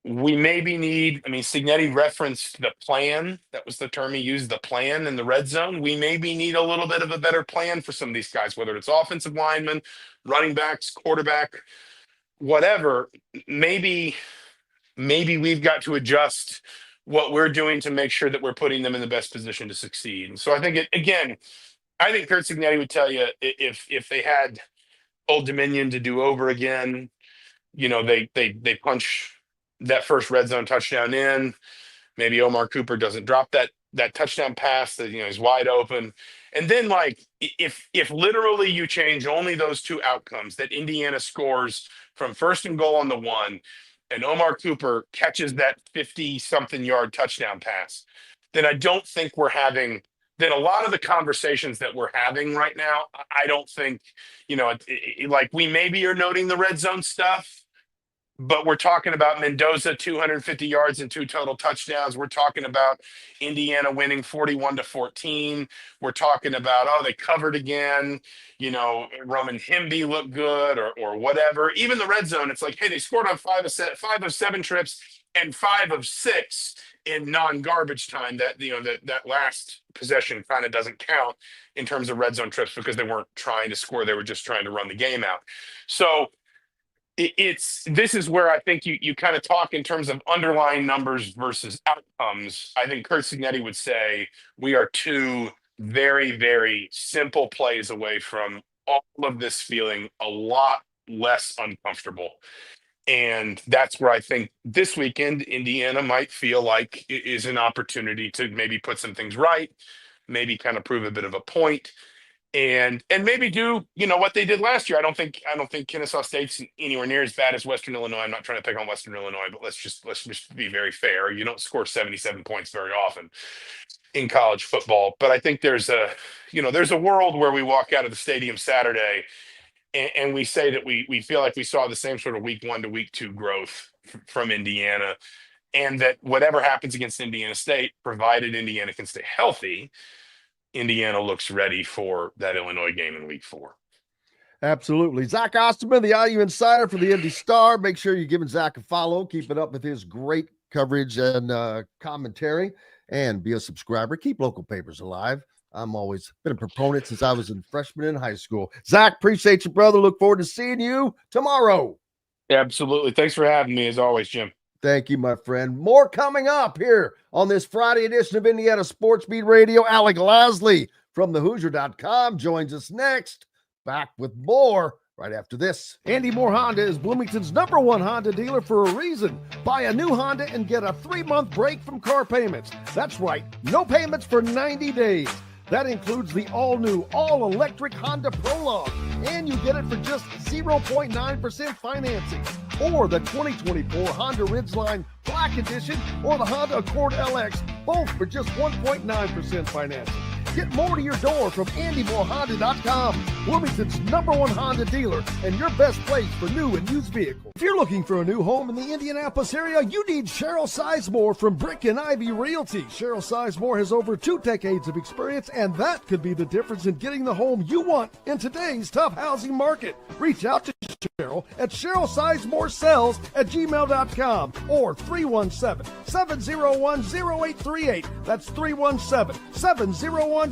We maybe need, Signetti referenced the plan. That was the term he used, the plan in the red zone. We maybe need a little bit of a better plan for some of these guys, whether it's offensive linemen, running backs, quarterback, whatever. Maybe we've got to adjust what we're doing to make sure that we're putting them in the best position to succeed. And so I think, I think Curt Cignetti would tell you if they had Old Dominion to do over again, they punch that first red zone touchdown in. Maybe Omar Cooper doesn't drop that touchdown pass that he's wide open. And then if literally you change only those 2 outcomes, that Indiana scores from 1st and goal on the 1 and Omar Cooper catches that 50-something yard touchdown pass, then I don't think then a lot of the conversations that we're having right now, I don't think, we maybe are noting the red zone stuff, But we're talking about Mendoza, 250 yards and 2 total touchdowns. We're talking about Indiana winning 41-14. We're talking about, oh, they covered again. You know, Roman Himby looked good or whatever. Even the red zone, it's like, hey, they scored on 5 of 7 trips and 5 of 6 in non-garbage time. That, you know, that last possession kind of doesn't count in terms of red zone trips because they weren't trying to score. They were just trying to run the game out. So this is where I think you kind of talk in terms of underlying numbers versus outcomes. I think Kurt Signetti would say we are 2 very, very simple plays away from all of this feeling a lot less uncomfortable. And that's where I think this weekend, Indiana might feel like it is an opportunity to maybe put some things right, maybe kind of prove a bit of a point. And maybe do, you know, what they did last year. I don't think Kennesaw State's anywhere near as bad as Western Illinois. I'm not trying to pick on Western Illinois, but let's just be very fair. You don't score 77 points very often in college football. But I think there's a world where we walk out of the stadium Saturday and we say that we feel like we saw the same sort of week 1 to week 2 growth from Indiana, and that whatever happens against Indiana State, provided Indiana can stay healthy, Indiana looks ready for that Illinois game in week 4. Absolutely. Zach Ostman, the IU Insider for the Indy Star. Make sure you're giving Zach a follow. Keep it up with his great coverage and commentary, and be a subscriber. Keep local papers alive. I'm always been a proponent since I was a freshman in high school. Zach, appreciate you, brother. Look forward to seeing you tomorrow. Absolutely. Thanks for having me as always, Jim. Thank you, my friend. More coming up here on this Friday edition of Indiana Sports Beat Radio. Alec Lasley from thehoosier.com joins us next. Back with more right after this. Andy Moore Honda is Bloomington's #1 Honda dealer for a reason. Buy a new Honda and get a 3-month break from car payments. That's right, no payments for 90 days. That includes the all-new, all-electric Honda Prologue, and you get it for just 0.9% financing. Or the 2024 Honda Ridgeline Black Edition or the Honda Accord LX, both for just 1.9% financing. Get more to your door from AndyMooreHonda.com, Bloomington's #1 Honda dealer and your best place for new and used vehicles. If you're looking for a new home in the Indianapolis area, you need Cheryl Sizemore from Brick and Ivy Realty. Cheryl Sizemore has over 2 decades of experience, and that could be the difference in getting the home you want in today's tough housing market. Reach out to Cheryl at CherylSizemore@gmail.com or 317-701-0838. That's 317-701-0838.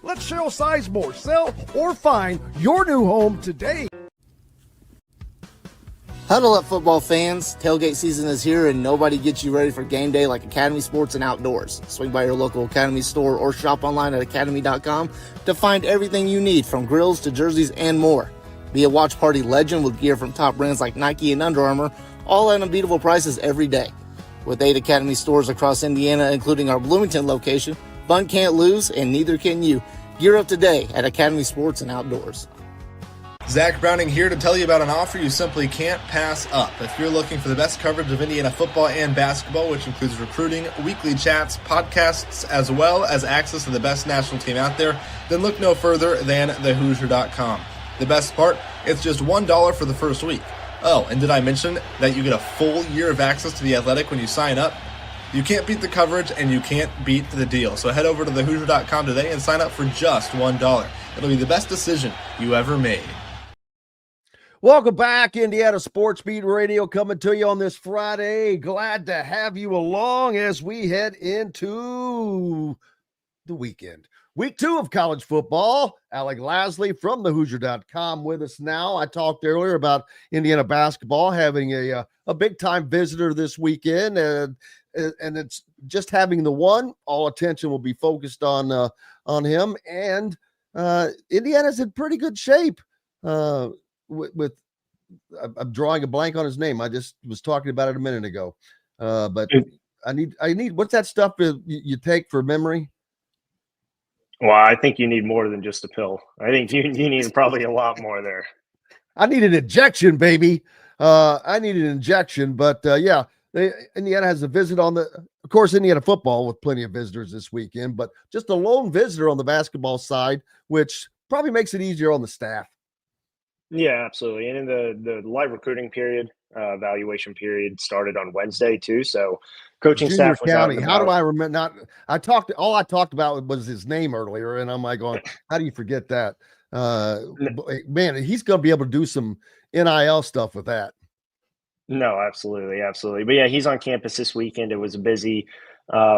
Let Cheryl Sizemore sell or find your new home today. Huddle up, football fans. Tailgate season is here, and nobody gets you ready for game day like Academy Sports and Outdoors. Swing by your local Academy store or shop online at academy.com to find everything you need, from grills to jerseys and more. Be a watch party legend with gear from top brands like Nike and Under Armour, all at unbeatable prices every day. With 8 Academy stores across Indiana, including our Bloomington location, fun can't lose, and neither can you. Gear up today at Academy Sports and Outdoors. Zach Browning here to tell you about an offer you simply can't pass up. If you're looking for the best coverage of Indiana football and basketball, which includes recruiting, weekly chats, podcasts, as well as access to the best national team out there, then look no further than thehoosier.com. The best part, it's just $1 for the first week. Oh, and did I mention that you get a full year of access to The Athletic when you sign up? You can't beat the coverage, and you can't beat the deal. So head over to thehoosier.com today and sign up for just $1. It'll be the best decision you ever made. Welcome back, Indiana Sports Beat Radio, coming to you on this Friday. Glad to have you along as we head into the weekend. Week 2 of college football. Alec Lasley from thehoosier.com with us now. I talked earlier about Indiana basketball having a big-time visitor this weekend, and it's just having the one. All attention will be focused on him, and Indiana's in pretty good shape. With I'm drawing a blank on his name. I just was talking about it a minute ago. But I need what's that stuff that you take for memory? Well, I think you need more than just a pill. I think you need probably a lot more there. I need an injection, baby. I need an injection. But yeah, Indiana has a visit of course, Indiana football with plenty of visitors this weekend, but just a lone visitor on the basketball side, which probably makes it easier on the staff. Yeah, absolutely. And in the live recruiting period, evaluation period started on Wednesday too. So coaching Junior staff was out County. and How do about. I remember? All I talked about was his name earlier, and I'm like going, how do you forget that? Man, he's going to be able to do some NIL stuff with that. No, absolutely. But yeah, he's on campus this weekend. It was a busy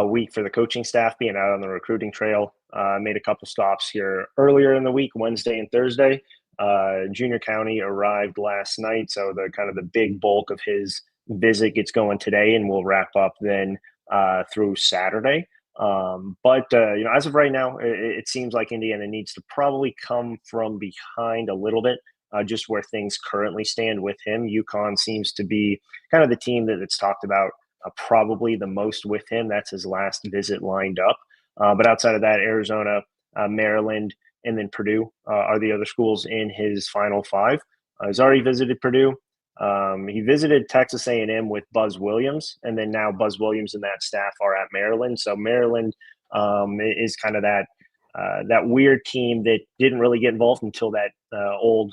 week for the coaching staff being out on the recruiting trail. Made a couple stops here earlier in the week, Wednesday and Thursday. Junior County arrived last night, so the big bulk of his visit gets going today, and we'll wrap up then through Saturday. But as of right now, it seems like Indiana needs to probably come from behind a little bit. Just where things currently stand with him. UConn seems to be kind of the team that's talked about probably the most with him. That's his last visit lined up. But outside of that, Arizona, Maryland, and then Purdue are the other schools in his Final Five. He's already visited Purdue. He visited Texas A&M with Buzz Williams, and then now Buzz Williams and that staff are at Maryland. So Maryland is kind of that weird team that didn't really get involved until that old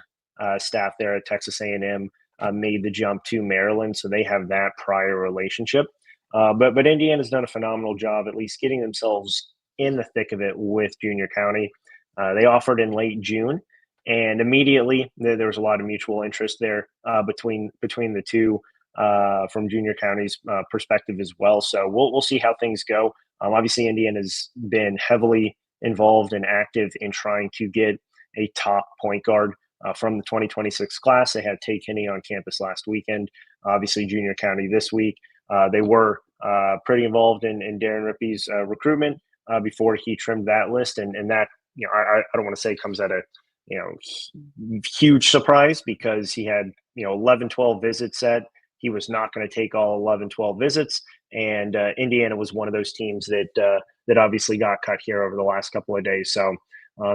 staff there at Texas A&M made the jump to Maryland, so they have that prior relationship. But Indiana's done a phenomenal job at least getting themselves in the thick of it with Junior County. They offered in late June, and immediately there was a lot of mutual interest there between the two from Junior County's perspective as well. So we'll see how things go. Obviously, Indiana's been heavily involved and active in trying to get a top point guard from the 2026 class. They had Tay Kinney on campus last weekend. Obviously, Junior County this week. They were pretty involved in Darren Rippey's recruitment before he trimmed that list, and that I don't want to say comes at a huge surprise, because he had 11-12 visits set. He was not going to take all 11-12 visits, and Indiana was one of those teams that obviously got cut here over the last couple of days. So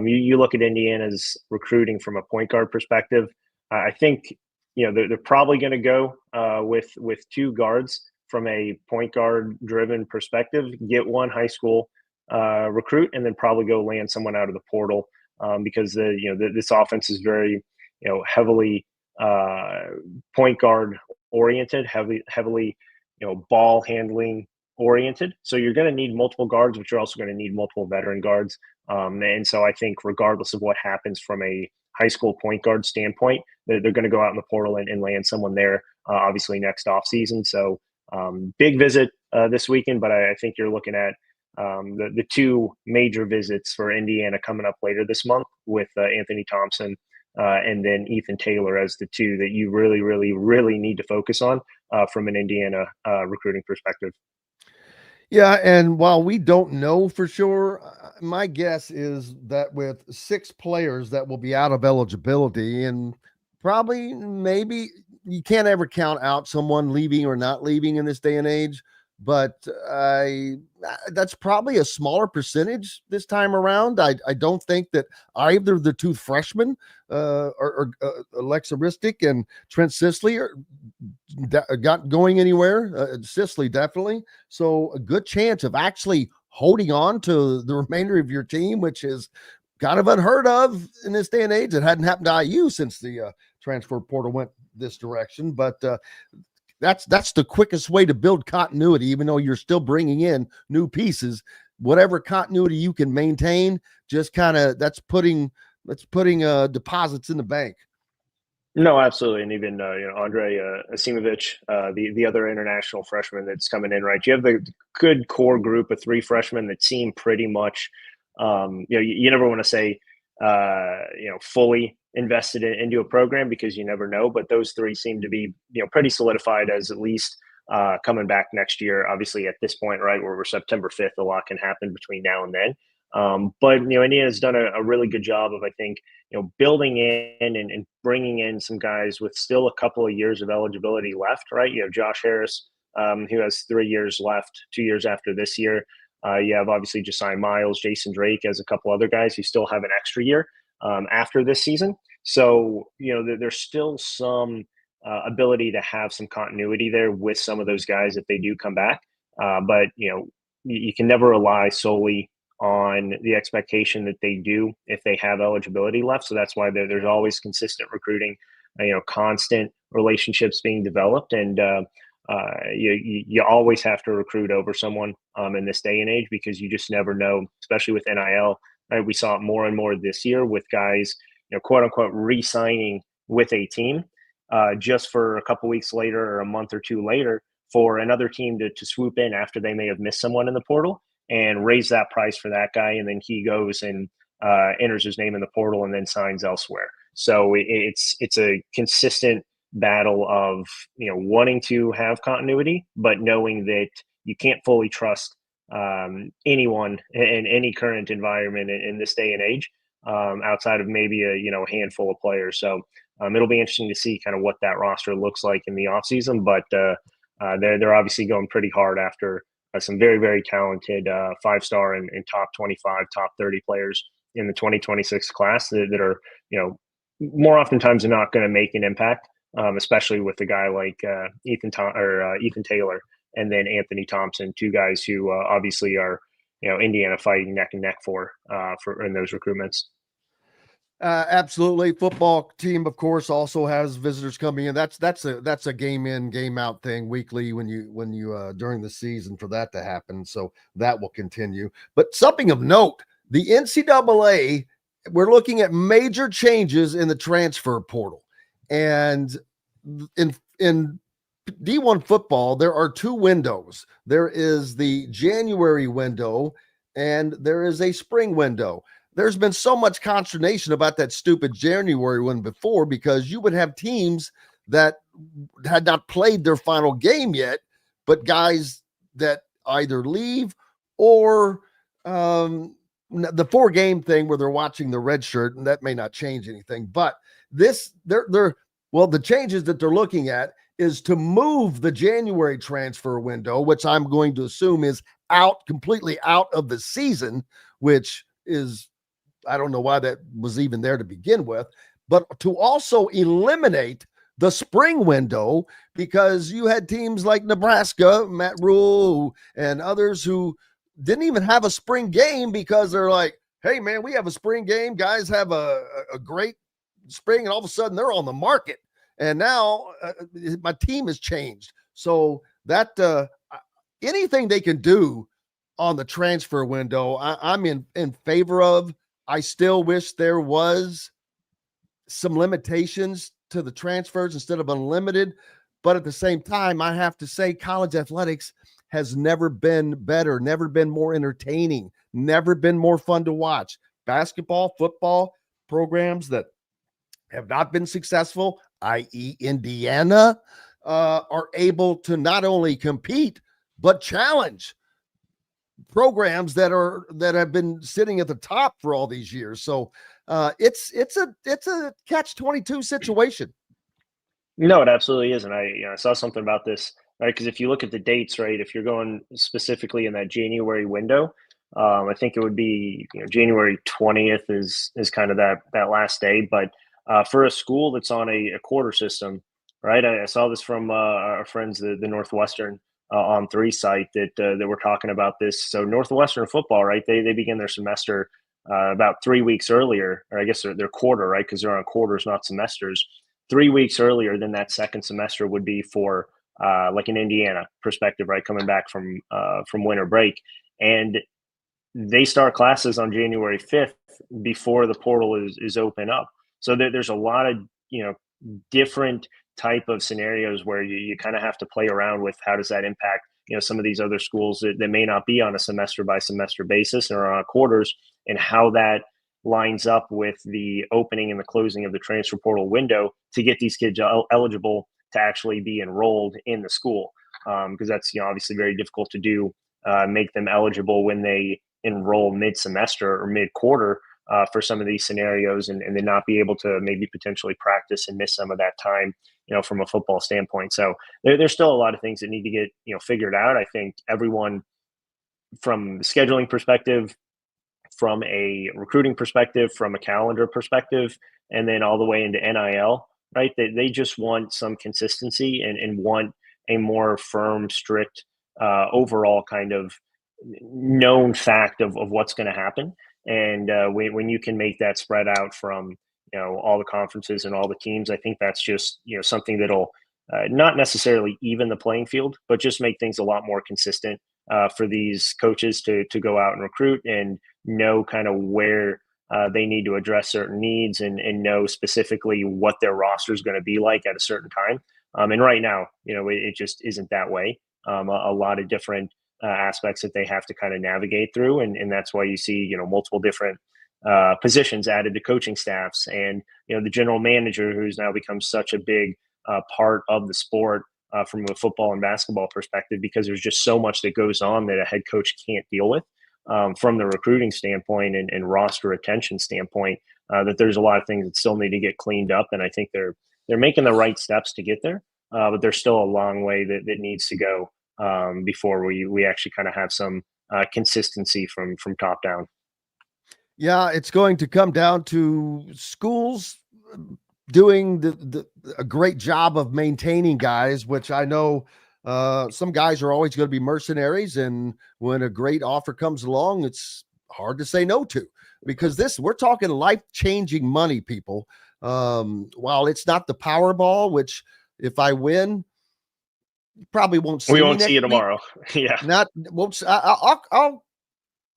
you look at Indiana's recruiting from a point guard perspective. I think they're probably going to go with two guards from a point guard driven perspective. Get one high school recruit, and then probably go land someone out of the portal, because this offense is very heavily point guard oriented, heavily ball handling oriented. So you're going to need multiple guards, but you're also going to need multiple veteran guards. And so I think regardless of what happens from a high school point guard standpoint, they're going to go out in the portal and land someone there, obviously next offseason. So big visit this weekend, but I think you're looking at the two major visits for Indiana coming up later this month with Anthony Thompson and then Ethan Taylor as the two that you really, really, really need to focus on from an Indiana recruiting perspective. Yeah, and while we don't know for sure, my guess is that with 6 players that will be out of eligibility, and probably maybe you can't ever count out someone leaving or not leaving in this day and age, but that's probably a smaller percentage this time around. I don't think that either of the two freshmen, Alexa Ristic and Trent Sisley, got going anywhere. Sisley definitely. So a good chance of actually holding on to the remainder of your team, which is kind of unheard of in this day and age. It hadn't happened to IU since the transfer portal went this direction, but that's the quickest way to build continuity, even though you're still bringing in new pieces. Whatever continuity you can maintain, just kind of that's putting deposits in the bank. No, absolutely. And even Andre Asimovich, the other international freshman that's coming in, right? You have the good core group of 3 freshmen that seem pretty much you never want to say fully invested into a program, because you never know, but those 3 seem to be pretty solidified as at least coming back next year. Obviously at this point, right, where we're September 5th, a lot can happen between now and then. But Indiana's done a really good job of, I think, building in and bringing in some guys with still a couple of years of eligibility left, right? You have Josh Harris, who has 3 years left, 2 years after this year. You have obviously Josiah Miles, Jason Drake, as a couple other guys who still have an extra year after this season. So, there's still some ability to have some continuity there with some of those guys if they do come back. But, you can never rely solely on the expectation that they do if they have eligibility left. So that's why there's always consistent recruiting constant relationships being developed, and you always have to recruit over someone in this day and age, because you just never know, especially with NIL. Right? We saw it more and more this year with guys, quote unquote, re-signing with a team just for a couple weeks later or a month or two later for another team to swoop in after they may have missed someone in the portal and raise that price for that guy, and then he goes and enters his name in the portal and then signs elsewhere. So it's a consistent battle of wanting to have continuity, but knowing that you can't fully trust anyone in any current environment in this day and age, outside of maybe a handful of players. So it'll be interesting to see kind of what that roster looks like in the offseason, but they're obviously going pretty hard after some very, very talented 5-star and top 25, top 30 players in the 2026 class that are, more oftentimes than not going to make an impact, especially with a guy like Ethan Taylor and then Anthony Thompson, two guys who obviously are, Indiana fighting neck and neck for in those recruitments. Absolutely. Football team, of course, also has visitors coming in. That's a game in, game out thing weekly when you during the season for that to happen. So that will continue. But something of note, the NCAA, we're looking at major changes in the transfer portal. And in D1 football, there are two windows. There is the January window and there is a spring window. There's been so much consternation about that stupid January one before, because you would have teams that had not played their final game yet, but guys that either leave or the 4-game thing where they're watching the red shirt, and that may not change anything. But the changes that they're looking at is to move the January transfer window, which I'm going to assume is completely out of the season, which is, I don't know why that was even there to begin with, but to also eliminate the spring window, because you had teams like Nebraska, Matt Rule, and others who didn't even have a spring game because they're like, hey, man, we have a spring game. Guys have a great spring, and all of a sudden they're on the market. And now my team has changed. So that anything they can do on the transfer window, I'm in favor of. I still wish there was some limitations to the transfers instead of unlimited. But at the same time, I have to say college athletics has never been better, never been more entertaining, never been more fun to watch. Basketball, football programs that have not been successful, i.e. Indiana, are able to not only compete, but challenge programs that have been sitting at the top for all these years. So it's a catch-22 situation. No, it absolutely is. And I saw something about this, right? Because if you look at the dates, right, if you're going specifically in that January window, I think it would be January 20th is kind of that last day. But for a school that's on a quarter system, right? I saw this from our friends, the Northwestern on 3 site that were talking about this. So Northwestern football, right? They begin their semester about 3 weeks earlier, or I guess their quarter, right? Because they're on quarters, not semesters. 3 weeks earlier than that second semester would be for like an Indiana perspective, right? Coming back from winter break. And they start classes on January 5th before the portal is open up. So there's a lot of, different type of scenarios where you kind of have to play around with how does that impact, some of these other schools that may not be on a semester by semester basis or on quarters, and how that lines up with the opening and the closing of the transfer portal window to get these kids eligible to actually be enrolled in the school. Because that's, obviously very difficult to do, make them eligible when they enroll mid-semester or mid-quarter for some of these scenarios, and then not be able to maybe potentially practice and miss some of that time, from a football standpoint. So there's still a lot of things that need to get, figured out. I think everyone, from the scheduling perspective, from a recruiting perspective, from a calendar perspective, and then all the way into NIL, right? They just want some consistency and want a more firm, strict, overall kind of known fact of what's going to happen. And when you can make that spread out from, all the conferences and all the teams. I think that's just, something that'll not necessarily even the playing field, but just make things a lot more consistent for these coaches to go out and recruit and know kind of where they need to address certain needs and know specifically what their roster is going to be like at a certain time. And right now, it just isn't that way. A lot of different aspects that they have to kind of navigate through. And that's why you see, multiple different positions added to coaching staffs and, the general manager who's now become such a big part of the sport from a football and basketball perspective, because there's just so much that goes on that a head coach can't deal with from the recruiting standpoint and roster retention standpoint, that there's a lot of things that still need to get cleaned up. And I think they're making the right steps to get there, but there's still a long way that needs to go before we actually kind of have some consistency from top down. Yeah, it's going to come down to schools doing a great job of maintaining guys, which I know some guys are always going to be mercenaries. And when a great offer comes along, it's hard to say no to, because we're talking life-changing money, people. While it's not the Powerball, which if I win, you probably won't see. We won't see you tomorrow. Yeah. I'll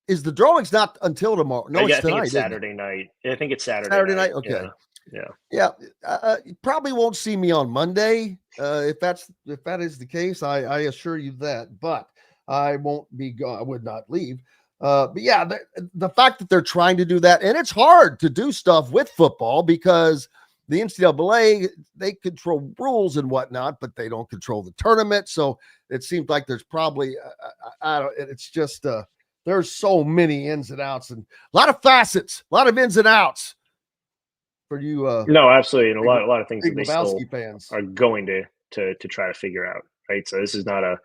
is the drawing's not until tomorrow? No, it's tonight. I think it's Saturday night. I think it's Saturday night. Okay. Yeah. You probably won't see me on Monday. If that is the case, I assure you that. But I won't be gone. I would not leave. But yeah, the fact that they're trying to do that, and it's hard to do stuff with football because the NCAA, they control rules and whatnot, but they don't control the tournament. So it seems like there's probably it's just there's so many ins and outs and a lot of facets, a lot of ins and outs for you. No, absolutely. And a lot of things that they still fans are going to try to figure out. Right. So this is not a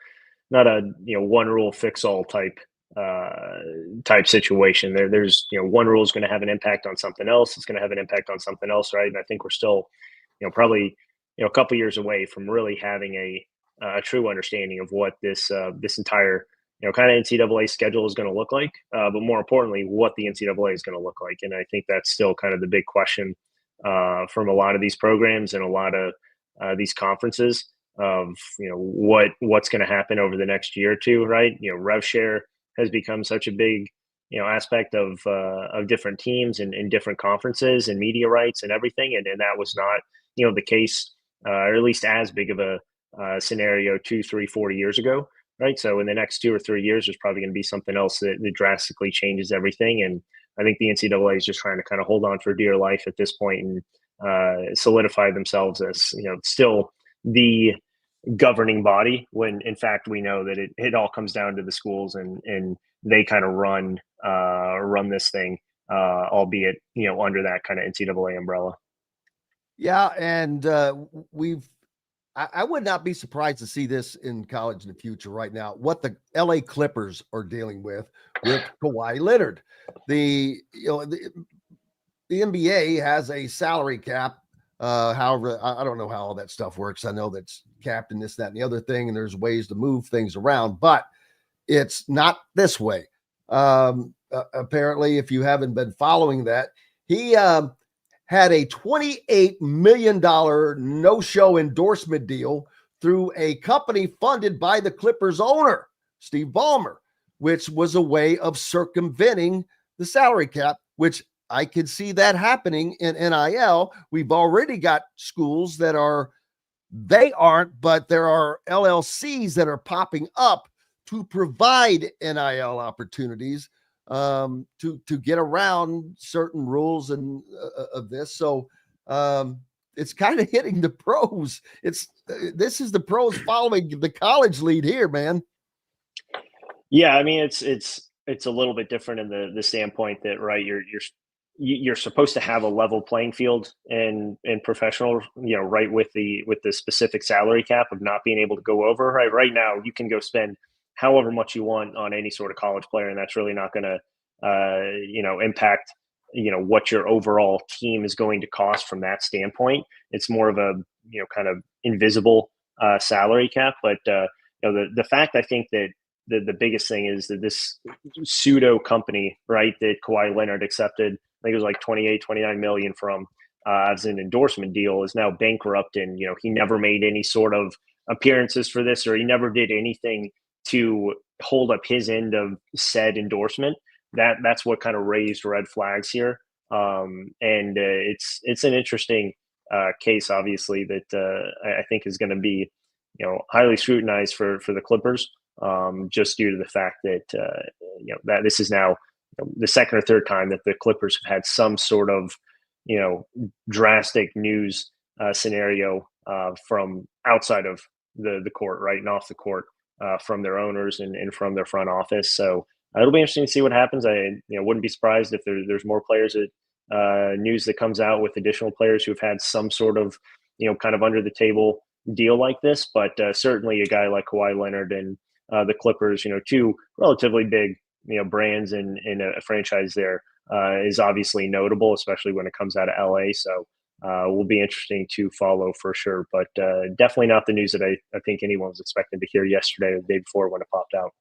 one rule fix all type situation. There's one rule is going to have an impact on something else. It's going to have an impact on something else. Right. And I think we're still, probably, a couple years away from really having a true understanding of what this entire, kind of NCAA schedule is going to look like, but more importantly, what the NCAA is going to look like. And I think that's still kind of the big question from a lot of these programs and a lot of these conferences of, what's going to happen over the next year or two, right? Rev share has become such a big, aspect of different teams and different conferences and media rights and everything. And that was not, the case, or at least as big of a scenario 2, 3, 4 years ago. Right. So in the next 2 or 3 years, there's probably going to be something else that drastically changes everything. And I think the NCAA is just trying to kind of hold on for dear life at this point and solidify themselves as, still the governing body, when in fact we know that it all comes down to the schools and they kind of run this thing, albeit, under that kind of NCAA umbrella. Yeah. And I would not be surprised to see this in college in the future right now, what the LA Clippers are dealing with Kawhi Leonard. The NBA has a salary cap. However, I don't know how all that stuff works. I know that's capped and this, that, and the other thing, and there's ways to move things around, but it's not this way. Apparently, if you haven't been following that, he had a $28 million no-show endorsement deal through a company funded by the Clippers owner, Steve Ballmer, which was a way of circumventing the salary cap, which I could see that happening in NIL. We've already got schools that they aren't, but there are LLCs that are popping up to provide NIL opportunities to get around certain rules and of this. So it's kind of hitting the pros. This is the pros following the college lead here, man. Yeah, I mean it's a little bit different in the standpoint that, right, you're supposed to have a level playing field in professional, right, with the specific salary cap of not being able to go over. Right now you can go spend however much you want on any sort of college player, and that's really not going to impact what your overall team is going to cost from that standpoint. It's more of a kind of invisible salary cap. But the fact, I think that the biggest thing is that this pseudo company, right, that Kawhi Leonard accepted, I think it was like 29 million from, as an endorsement deal is now bankrupt, and he never made any sort of appearances for this, or he never did anything to hold up his end of said endorsement. That's what kind of raised red flags here. It's an interesting case, obviously, that I think is going to be highly scrutinized for the Clippers, just due to the fact that that this is now the second or third time that the Clippers have had some sort of drastic news scenario from outside of the court, right, and off the court, from their owners and from their front office. So it'll be interesting to see what happens. I wouldn't be surprised if there's more players that news that comes out with additional players who've had some sort of kind of under the table deal like this. But certainly a guy like Kawhi Leonard and the Clippers, two relatively big brands in a franchise there, is obviously notable, especially when it comes out of LA. So will be interesting to follow for sure, but definitely not the news that I think anyone was expecting to hear yesterday or the day before when it popped out.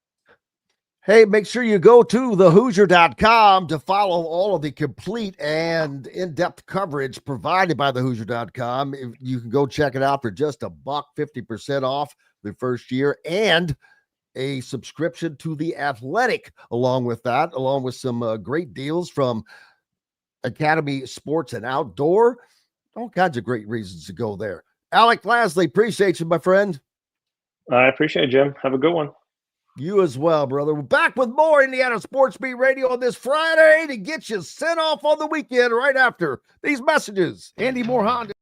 Hey, make sure you go to thehoosier.com to follow all of the complete and in-depth coverage provided by thehoosier.com. You can go check it out for just $1, 50% off the first year, and a subscription to The Athletic along with that, along with some great deals from Academy Sports and Outdoor. All kinds of great reasons to go there. Alec, Lasley, appreciate you, my friend. I appreciate it, Jim. Have a good one. You as well, brother. We're back with more Indiana Sports Beat Radio on this Friday to get you sent off on the weekend right after these messages. Andy Moore Honda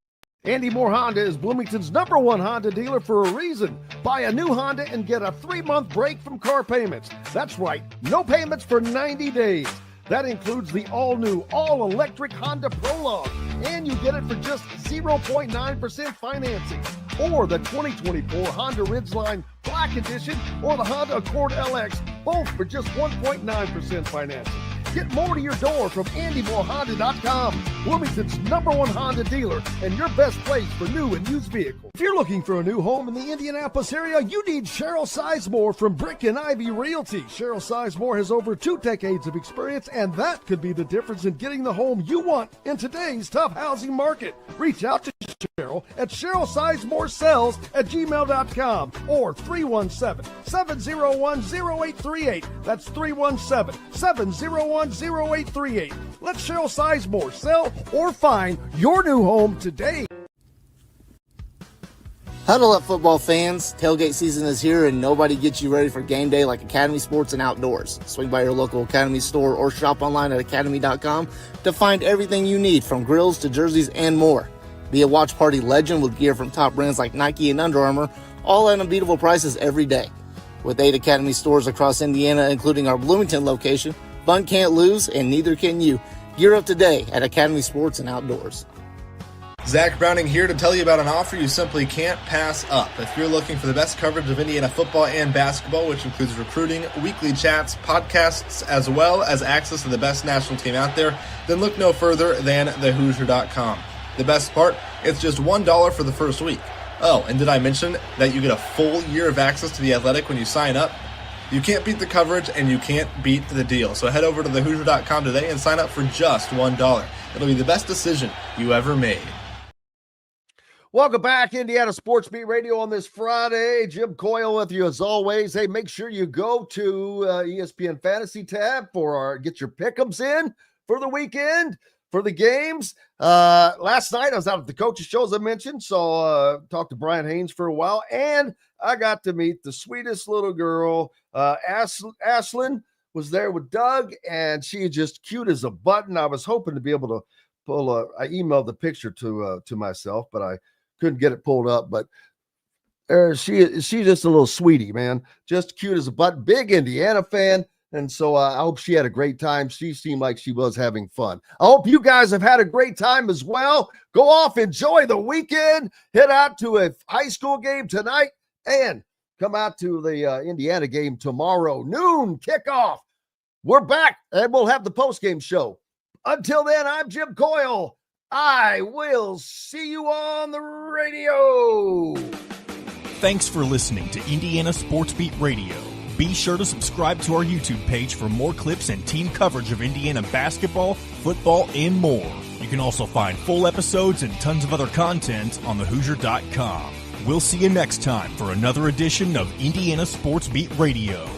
is Bloomington's #1 Honda dealer for a reason. Buy a new Honda and get a 3-month break from car payments. That's right, no payments for 90 days. That includes the all-new, all-electric Honda Prologue, and you get it for just 0.9% financing. Or the 2024 Honda Ridgeline Black Edition or the Honda Accord LX, both for just 1.9% financing. Get more to your door from AndyMooreHonda.com, Bloomington's #1 Honda dealer and your best place for new and used vehicles. If you're looking for a new home in the Indianapolis area, you need Cheryl Sizemore from Brick and Ivy Realty. Cheryl Sizemore has over 2 decades of experience, and that could be the difference in getting the home you want in today's tough housing market. Reach out to Cheryl at CherylSizemooreSells@gmail.com or 317-701-0838. That's 317-701-0838. Let Cheryl Sizemore sell or find your new home today. Huddle up, football fans. Tailgate season is here, and nobody gets you ready for game day like Academy Sports and Outdoors. Swing by your local Academy store or shop online at academy.com to find everything you need, from grills to jerseys and more. Be a watch party legend with gear from top brands like Nike and Under Armour, all at unbeatable prices every day. With 8 Academy stores across Indiana, including our Bloomington location, fun can't lose, and neither can you. Gear up today at Academy Sports and Outdoors. Zach Browning here to tell you about an offer you simply can't pass up. If you're looking for the best coverage of Indiana football and basketball, which includes recruiting, weekly chats, podcasts, as well as access to the best national team out there, then look no further than thehoosier.com. The best part, it's just $1 for the first week. Oh, and did I mention that you get a full year of access to The Athletic when you sign up? You can't beat the coverage, and you can't beat the deal. So head over to thehoosier.com today and sign up for just $1. It'll be the best decision you ever made. Welcome back, Indiana Sports Beat Radio on this Friday. Jim Coyle with you as always. Hey, make sure you go to ESPN Fantasy tab for get your pick'ems in for the weekend, for the games. Last night I was out at the coaches show, as I mentioned, so talked to Brian Haynes for a while, and I got to meet the sweetest little girl. Ashlyn was there with Doug, and she is just cute as a button. I was hoping to be able to I emailed the picture to myself, but I couldn't get it pulled up. But she's just a little sweetie, man. Just cute as a button. Big Indiana fan. And so I hope she had a great time. She seemed like she was having fun. I hope you guys have had a great time as well. Go off, enjoy the weekend. Head out to a high school game tonight and come out to the Indiana game tomorrow. Noon kickoff. We're back, and we'll have the postgame show. Until then, I'm Jim Coyle. I will see you on the radio. Thanks for listening to Indiana Sports Beat Radio. Be sure to subscribe to our YouTube page for more clips and team coverage of Indiana basketball, football, and more. You can also find full episodes and tons of other content on thehoosier.com. We'll see you next time for another edition of Indiana Sports Beat Radio.